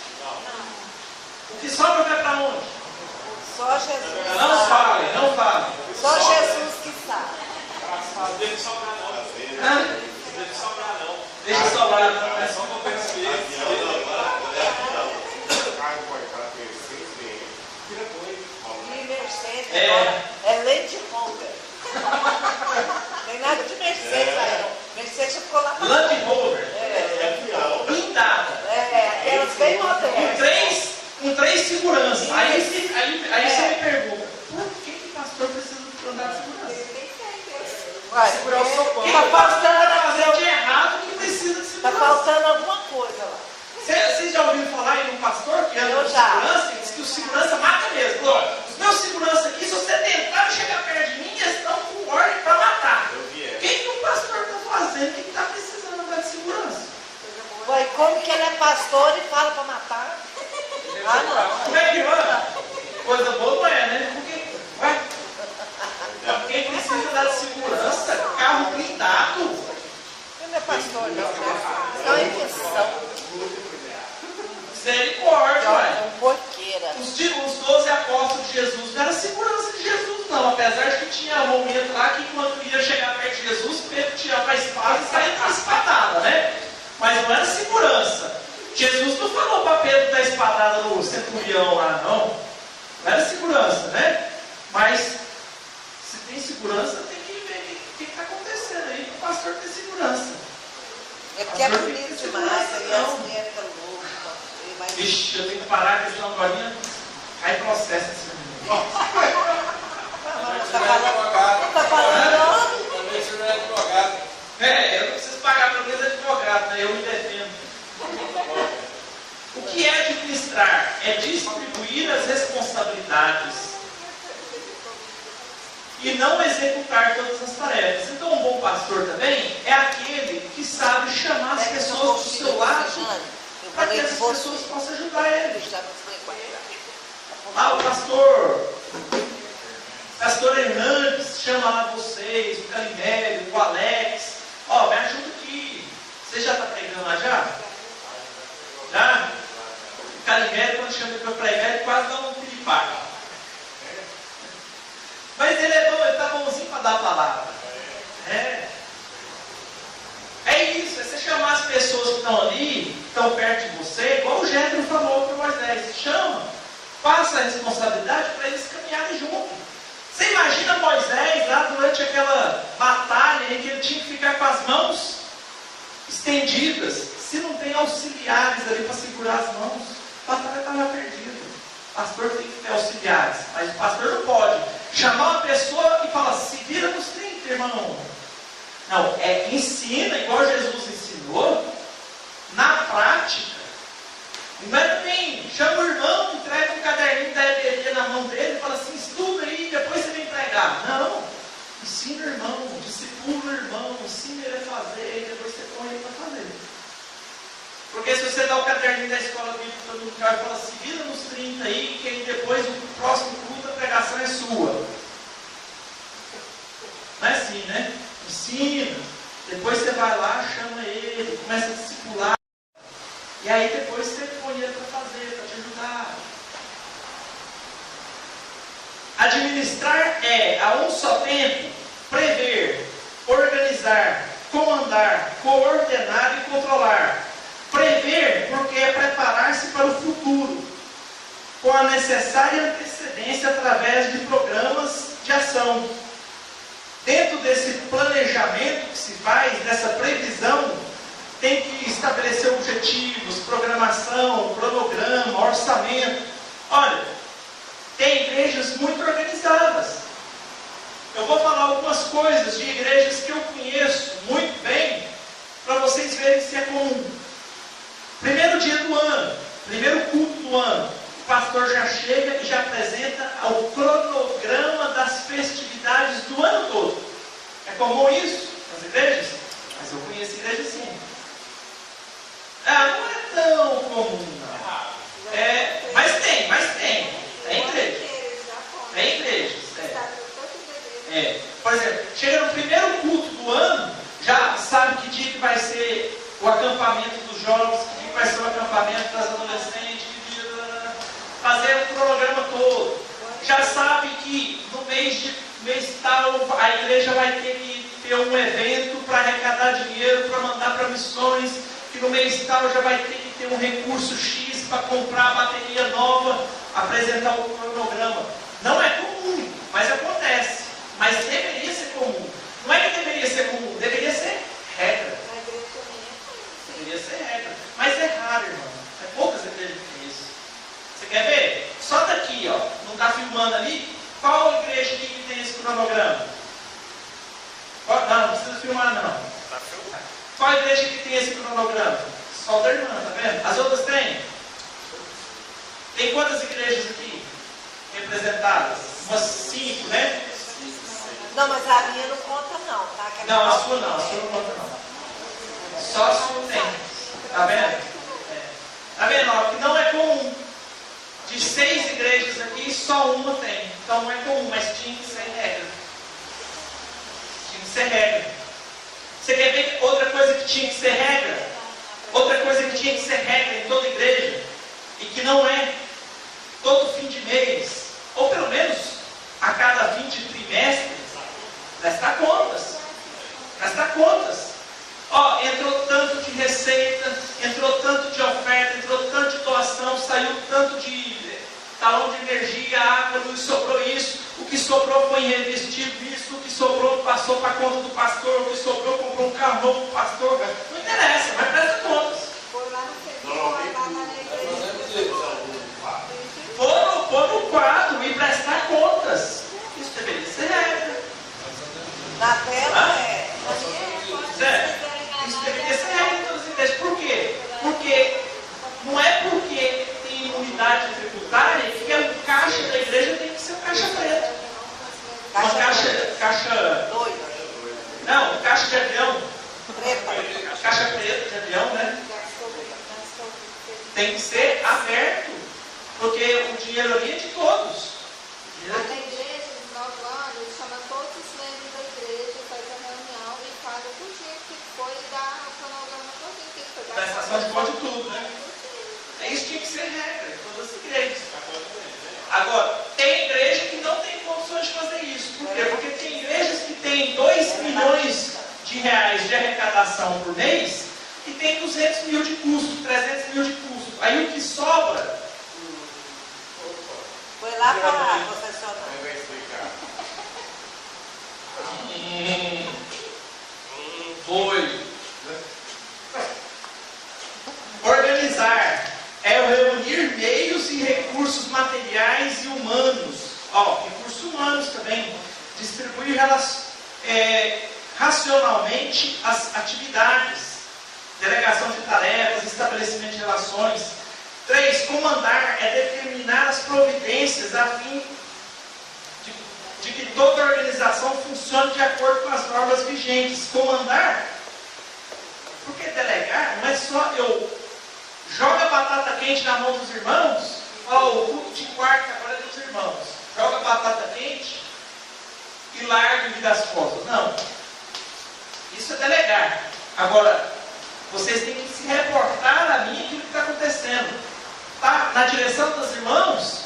O que sobra vai para onde? Só Jesus. Não fale, não fale. Só Jesus que sabe. Não deve sobrar não. Hã? Não deve sobrar não. Deixa sobrar, não. É só uma De Mercedes, É. agora é Land Rover. Tem nada de Mercedes aí, não. Mercedes já ficou lá pra Land Rover, blindada, aquelas bem modernas. com três seguranças. Aí você me pergunta, por que o pastor precisa andar de segurança? Vai, Segurar o sopão. tá faltando, Fazer de errado que precisa de tá segurança. faltando alguma coisa lá. Vocês já ouviram falar em um pastor que anda Eu de já. segurança e diz que o segurança mata mesmo? Falou, os meus seguranças aqui, se você tentar chegar perto de mim, eles estão com ordem para matar. Eu vi O que o pastor está fazendo? O que está precisando andar de segurança? Ué, como que ele é pastor e fala para matar? Ah, não. Como é que vai? Coisa boa não é, né? Porque, ué, quem precisa andar de segurança, carro blindado. Ele não é pastor, não. Isso é uma invenção. Misericórdia, ué. É um porqueira. Os 12 apóstolos de Jesus não era segurança de Jesus, não. Apesar de que tinha um momento lá que quando ia chegar perto de Jesus, Pedro tirava a espada e saía com a espadada, né? Mas não era segurança. Jesus não falou para Pedro dar espadada no centurião lá, não. Não era segurança, né? Mas se tem segurança, tem que ver o que está acontecendo aí para o pastor ter segurança. É porque é bonito demais, aí as mulheres ficam loucas. Vixe, eu tenho que parar com esse namorado. Aí processo esse menino. Tá falando? Também você não é advogado. Eu não preciso pagar para meus advogados, né? Eu me defendo. O que é administrar? É distribuir as responsabilidades e não executar todas as tarefas. Então, um bom pastor também é aquele que sabe chamar as pessoas do seu lado para que essas pessoas possam ajudar ele. Ah, o pastor Hernandes chama lá vocês, o Calimélio, o Alex. Ó, me ajuda aqui. Você já está pregando lá já? Já? O Calimélio, quando chama ele para pregar, ele quase dá um piripaque. Mas ele é bom, ele está bonzinho para dar a palavra. É isso, é você chamar as pessoas que estão ali, que estão perto de você, igual o Jétro falou para Moisés. Chama, passa a responsabilidade para eles caminharem junto. Você imagina Moisés lá durante aquela batalha em que ele tinha que ficar com as mãos estendidas. Se não tem auxiliares ali para segurar as mãos, a batalha estava perdida. O pastor tem que ter auxiliares, mas o pastor não pode chamar uma pessoa e falar, se vira nos 30, irmão. Não, ensina igual Jesus ensinou, na prática. Não é bem, chama o irmão, entrega um caderninho da EBD na mão dele e fala assim, estuda aí, depois você vem pregar. Não, ensina o irmão, discipula o irmão, ensina ele a fazer e depois você põe ele para fazer. Porque se você dá o caderninho da escola bíblica para todo mundo e fala, se vira nos 30 aí, que aí depois o próximo culto, a pregação é sua. Não é assim, né? Ensina, depois você vai lá, chama ele, começa a discipular. E aí depois você põe ele para fazer, para te ajudar. Administrar é, a um só tempo, prever, organizar, comandar, coordenar e controlar. Prever, porque é preparar-se para o futuro, com a necessária antecedência através de programas de ação. Dentro desse planejamento que se faz, dessa previsão, tem que estabelecer objetivos, programação, cronograma, orçamento. Olha, tem igrejas muito organizadas. Eu vou falar algumas coisas de igrejas que eu conheço muito bem, para vocês verem se é comum. Primeiro dia do ano, primeiro culto do ano, o pastor já chega e já apresenta o cronograma das festividades do ano todo. É comum isso nas igrejas? Mas eu conheço igrejas assim. Ah, não é tão comum, não. Mas tem. Tem igrejas. Tem igrejas. Por exemplo, chega no primeiro culto do ano, já sabe que dia que vai ser o acampamento dos jovens, que dia que vai ser o acampamento das adolescentes, que dia, fazer o cronograma todo. Já sabe que no mês tal a igreja vai ter que ter um evento para arrecadar dinheiro, para mandar para missões, que no mês tal já vai ter que ter um recurso X para comprar bateria nova, apresentar o cronograma. Não é comum, mas acontece. Mas deveria ser comum. Não é que deveria ser comum, deveria ser regra. Deveria ser regra. Mas é raro, irmão. É poucas igrejas que tem isso. Você quer ver? Só daqui, ó. Não está filmando ali? Qual igreja aqui que tem esse cronograma? Não precisa filmar, não. Qual igreja que tem esse cronograma? Só da irmã, tá vendo? As outras têm? Tem quantas igrejas aqui representadas? Umas 5, né? Não, mas a minha não conta não, tá? Não, a sua não conta não. Só a sua tem. Tá vendo? Tá vendo? Ó, que não é comum. De 6 igrejas aqui, só uma tem. Então não é comum, mas tinha que ser regra. Tinha que ser regra. Você quer ver outra coisa que tinha que ser regra? Outra coisa que tinha que ser regra em toda igreja, e que não é todo fim de mês, ou pelo menos a cada 20 trimestres, prestar contas. Prestar contas. Ó, entrou tanto de receita, entrou tanto de oferta, entrou tanto de doação, saiu tanto de talão de energia, água, não sobrou isso. O que sobrou foi reinvestido isso, o que sobrou passou para a conta do pastor, o que sobrou comprou um carro novo para o pastor. Não interessa, mas presta contas. Pôr no quadro e prestar contas. Isso deveria ser regra. Na tela Isso deveria ser regra em todas as igrejas. Por quê? Porque não é porque tem unidade tributária que o caixa da igreja tem que ser um caixa preto. Uma caixa doida. Não, caixa de avião. Preta. Caixa preta de avião, né? Tem que ser aberto. Porque o dinheiro ali é de todos. Na igreja, no final do ano, ele chama todos os membros da igreja, faz a reunião e fala o dia que foi e dá o cronograma todo que foi. Prestação de conta de tudo, né? Isso tinha que ser regra em todas as igrejas. Agora, tem igreja que não tem condições de fazer isso. Por quê? Porque tem igrejas que têm 2 milhões de reais de arrecadação por mês e tem 200 mil de custo, 300 mil de custo. Aí o que sobra... Foi lá para a profissional. Vai explicar. Foi. Organizar é o reunir meios e recursos materiais e humanos. Recursos humanos também. Distribuir racionalmente as atividades. Delegação de tarefas, estabelecimento de relações. 3. Comandar é determinar as providências a fim de que toda a organização funcione de acordo com as normas vigentes. Comandar, porque delegar não é só eu jogo a batata quente na mão dos irmãos, o culto de quarta agora é dos irmãos, joga a batata quente e larga e vira as costas. Não. Isso é delegar. Agora, vocês têm que se reportar a mim aquilo que está na direção dos irmãos,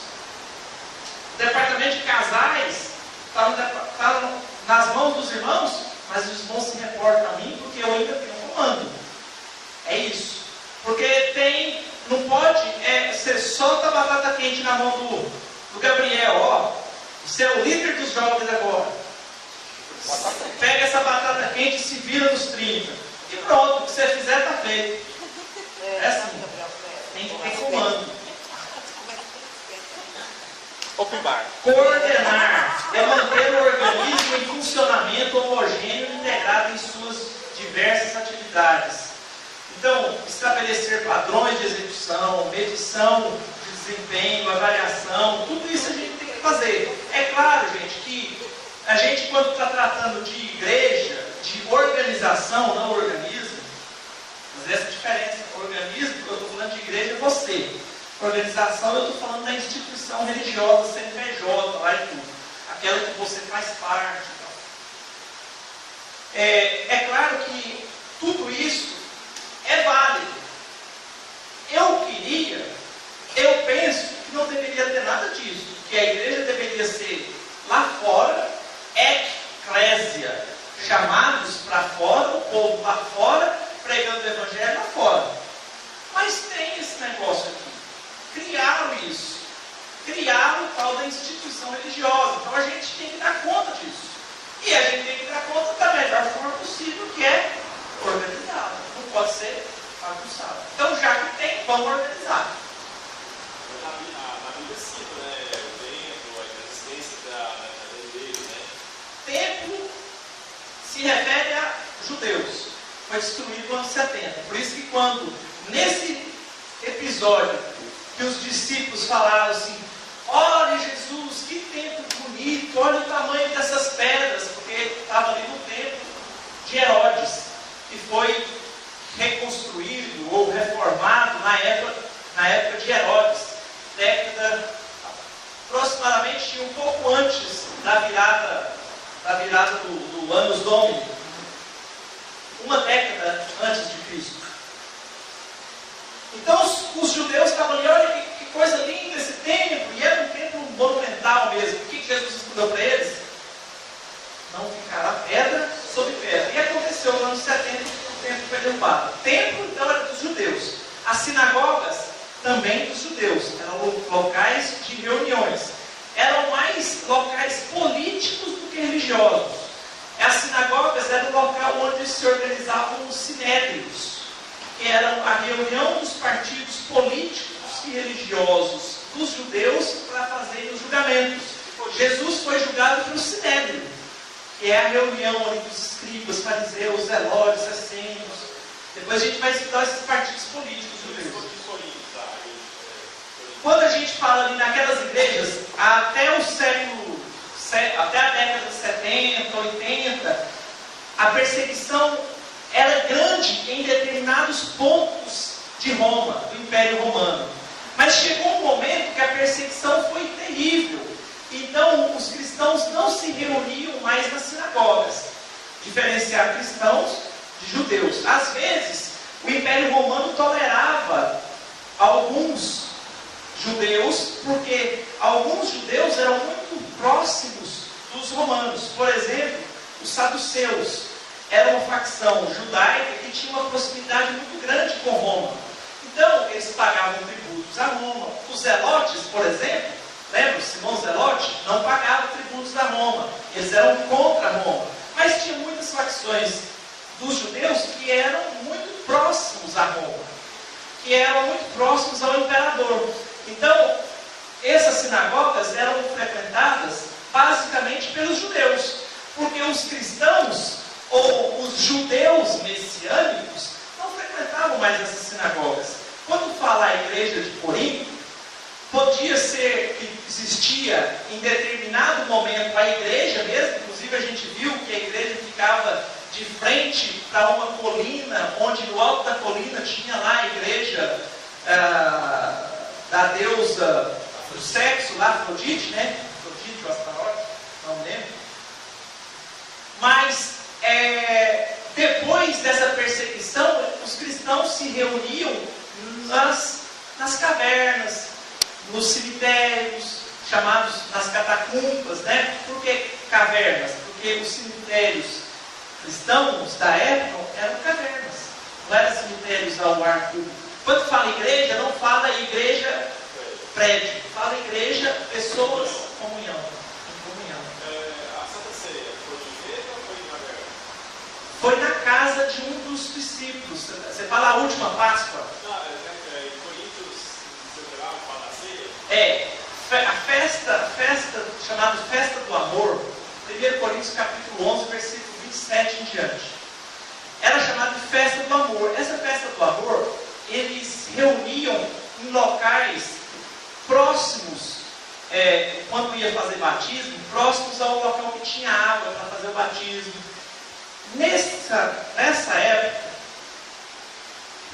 o departamento de casais está nas mãos dos irmãos, mas os irmãos se reportam a mim porque eu ainda tenho um comando. É isso. Porque não pode você solta a batata quente na mão do Gabriel, ó. Você é o líder dos jovens agora. Pega essa batata quente e se vira nos 30. E pronto, o que você fizer está feito. É assim. Tem que ter comando. Open bar. Coordenar é manter o organismo em funcionamento homogêneo e integrado em suas diversas atividades. Então, estabelecer padrões de execução, medição de desempenho, avaliação, tudo isso a gente tem que fazer. É claro, gente, que a gente, quando está tratando de igreja, de organização, não organismo, mas essa diferença, organismo, eu estou falando de igreja, é você. Organização, eu estou falando da instituição religiosa, CNPJ, lá e tudo. Aquela que você faz parte. É claro que tudo isso é válido. Eu penso que não deveria ter nada disso. Que a igreja deveria ser lá fora, eclésia, chamados para fora, o povo lá fora, pregando o evangelho lá fora. Mas tem esse negócio aqui. Criaram isso. Criaram o tal da instituição religiosa. Então a gente tem que dar conta disso. E a gente tem que dar conta da melhor forma possível, que é organizada. Não pode ser bagunçada. Então já que tem, vamos organizar. Na Bíblia cita, né? O templo, a existência da igreja, né? Templo se refere a judeus. Foi destruído no ano 70. Por isso que quando, nesse episódio, que os discípulos falaram assim, olha Jesus, que templo bonito, olha o tamanho dessas pedras, porque estava ali no templo de Herodes, que foi reconstruído ou reformado na época de Herodes, década aproximadamente um pouco antes da virada do Annus Domini, uma década antes de Cristo. Então os judeus estavam ali, olha que coisa linda esse templo, e era um templo monumental mesmo. O que Jesus respondeu para eles? Não ficará pedra sobre pedra. E aconteceu no ano 70, o templo foi derrubado. O templo então era dos judeus. As sinagogas também dos judeus. Eram locais de reuniões. Eram mais locais políticos do que religiosos. As sinagogas eram o local onde se organizavam os sinédrios, que eram a reunião dos partidos políticos e religiosos dos judeus para fazerem os julgamentos. Jesus foi julgado pelo sinédrio, que é a reunião ali dos escribas, fariseus, zelotes, essênios. Depois a gente vai estudar esses partidos políticos judeus. Quando a gente fala ali naquelas igrejas, até a década de 70, 80, a perseguição era grande em determinados pontos de Roma, do Império Romano. Mas chegou um momento que a perseguição foi terrível. Então os cristãos não se reuniam mais nas sinagogas. Diferenciar cristãos de judeus. Às vezes, o Império Romano tolerava alguns judeus, porque alguns judeus eram muito próximos dos romanos. Por exemplo, os saduceus era uma facção judaica que tinha uma proximidade muito grande com Roma. Então, eles pagavam tributos a Roma. Os zelotes, por exemplo, lembra? Simão Zelote não pagava tributos a Roma. Eles eram contra Roma. Mas tinha muitas facções dos judeus que eram muito próximos a Roma, que eram muito próximos ao imperador. Então, essas sinagogas eram frequentadas basicamente pelos judeus, porque os cristãos ou os judeus messiânicos não frequentavam mais essas sinagogas. Quando fala a igreja de Corinto, podia ser que existia em determinado momento a igreja mesmo, inclusive a gente viu que a igreja ficava de frente para uma colina, onde no alto da colina tinha lá a igreja da deusa do sexo, lá, Afrodite, né? Afrodite ou Astarote, não lembro. Mas depois dessa perseguição, os cristãos se reuniam nas cavernas, nos cemitérios, chamados nas catacumbas, né? Por que cavernas? Porque os cemitérios cristãos da época eram cavernas, não eram cemitérios ao ar público. Quando fala igreja, não fala igreja prédio, fala igreja, pessoas, comunhão. Em comunhão. A Santa Ceia foi de igreja ou foi de caverna? Foi na casa de um dos discípulos. Você fala a última Páscoa? Não, em Coríntios, você pegava para a ceia? A festa chamada Festa do Amor, 1 Coríntios capítulo 11, versículo 27 em diante. Era chamada de Festa do Amor. Essa Festa do Amor, eles se reuniam em locais próximos, quando ia fazer batismo, próximos ao local que tinha água para fazer o batismo. Nessa época,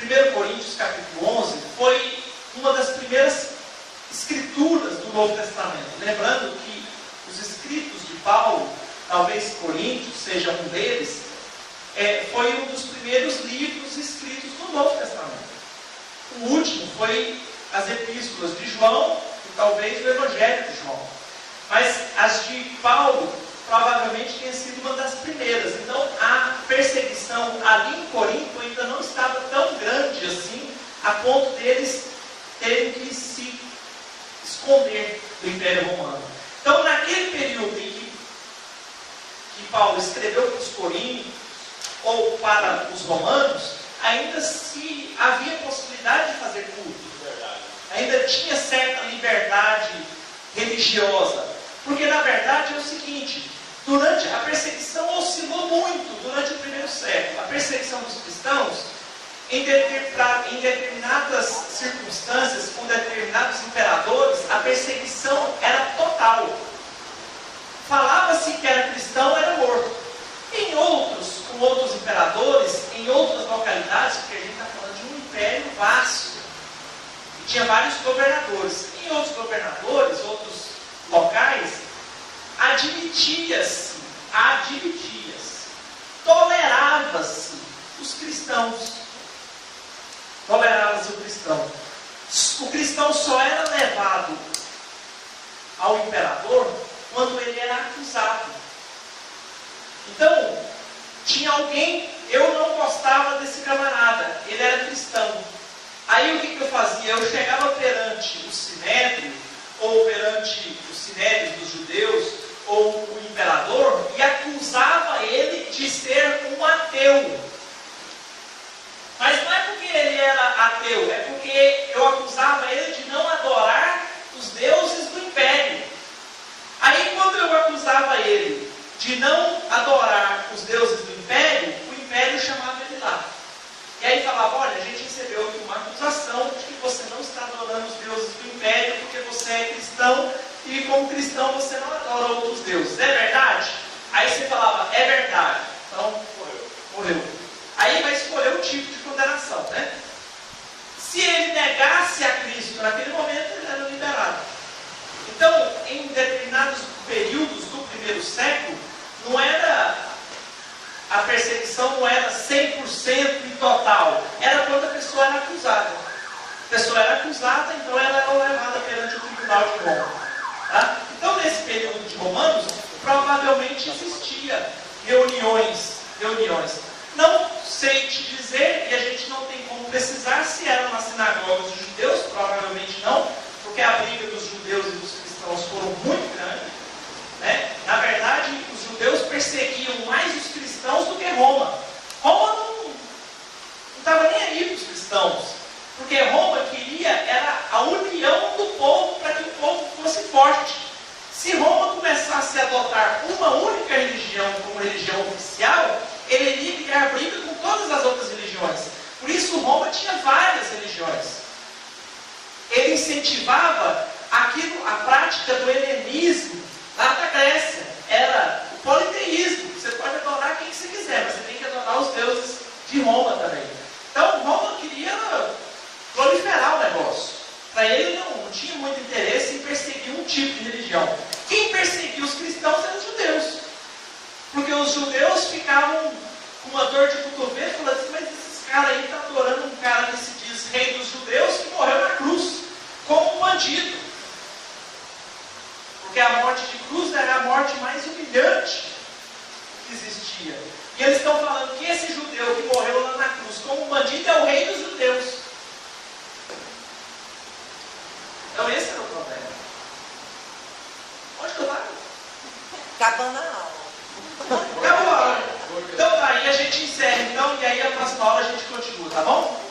1 Coríntios capítulo 11 foi uma das primeiras escrituras do Novo Testamento. Lembrando que os escritos de Paulo, talvez Coríntios seja um deles, foi um dos primeiros livros escritos no Novo Testamento. O último foi as epístolas de João e talvez o Evangelho de João. Mas as de Paulo provavelmente tenha sido uma das primeiras. Então a perseguição ali em Corinto ainda não estava tão grande assim, a ponto deles terem que se esconder do Império Romano. Então naquele período em que Paulo escreveu para os coríntios ou para os romanos, ainda se havia possibilidade de fazer culto. Ainda tinha certa liberdade religiosa. Porque na verdade é o seguinte, durante a perseguição oscilou muito durante o primeiro século. A perseguição dos cristãos, em determinadas circunstâncias, com determinados imperadores, a perseguição era total. Falava-se que era cristão, era morto. Em outros, com outros imperadores, em outras localidades, porque a gente está falando de um império vasto, e tinha vários governadores. Em outros governadores, outros locais, admitia-se, tolerava-se os cristãos. Tolerava-se o cristão. O cristão só era levado ao imperador quando ele era acusado. Então, tinha alguém, eu não gostava desse camarada, ele era cristão. Aí o que eu fazia? Eu chegava perante o sinédrio, ou perante os sinédrios dos judeus, ou o imperador, e acusava ele de ser um ateu. Mas não é porque ele era ateu, é porque eu acusava ele de não adorar os deuses do império. Aí quando eu acusava ele de não adorar os deuses do império, o império chamava ele lá. E aí falava, olha, a gente recebeu aqui uma acusação de que você não está adorando os deuses do império porque você é cristão e como cristão você não adora outros deuses. É verdade? Aí você falava, é verdade. Então, morreu. Aí vai escolher o tipo de condenação, né? Se ele negasse a Cristo naquele momento, ele era liberado. Então, em determinados períodos do primeiro século, a perseguição não era 100% e total. Era quando a pessoa era acusada. A pessoa era acusada, então ela era levada perante o tribunal de Roma. Tá? Então, nesse período de Romanos, provavelmente existia reuniões. Não sei te dizer, e a gente não tem como precisar se eram nas sinagogas dos judeus, provavelmente não, porque a briga dos judeus e dos cristãos foram muito grande. Né? Na verdade, os judeus perseguiam mais os cristãos do que Roma. Roma não estava nem aí para os cristãos, porque Roma queria era a união do povo para que o povo fosse forte. Se Roma começasse a adotar uma única religião como religião oficial, ele iria criar briga com todas as outras religiões. Por isso Roma tinha várias religiões. Ele incentivava a prática do helenismo lá da Grécia. Era o politeísmo. Você pode adorar quem você quiser, mas você tem que adorar os deuses de Roma também. Então Roma queria proliferar o negócio. Para ele não tinha muito interesse em perseguir um tipo de religião. Quem perseguia os cristãos eram os judeus. Porque os judeus ficavam com uma dor de cotovelo, falando assim, mas esses caras aí estão adorando um cara que se diz rei dos judeus, que morreu na cruz, como um bandido. governante que existia. E eles estão falando que esse judeu que morreu lá na cruz como bandido é o rei dos judeus. Então esse era o problema. Onde que eu estava? Acabando a aula. Acabou a aula. Então daí a gente encerra, então, e aí a próxima aula a gente continua, tá bom?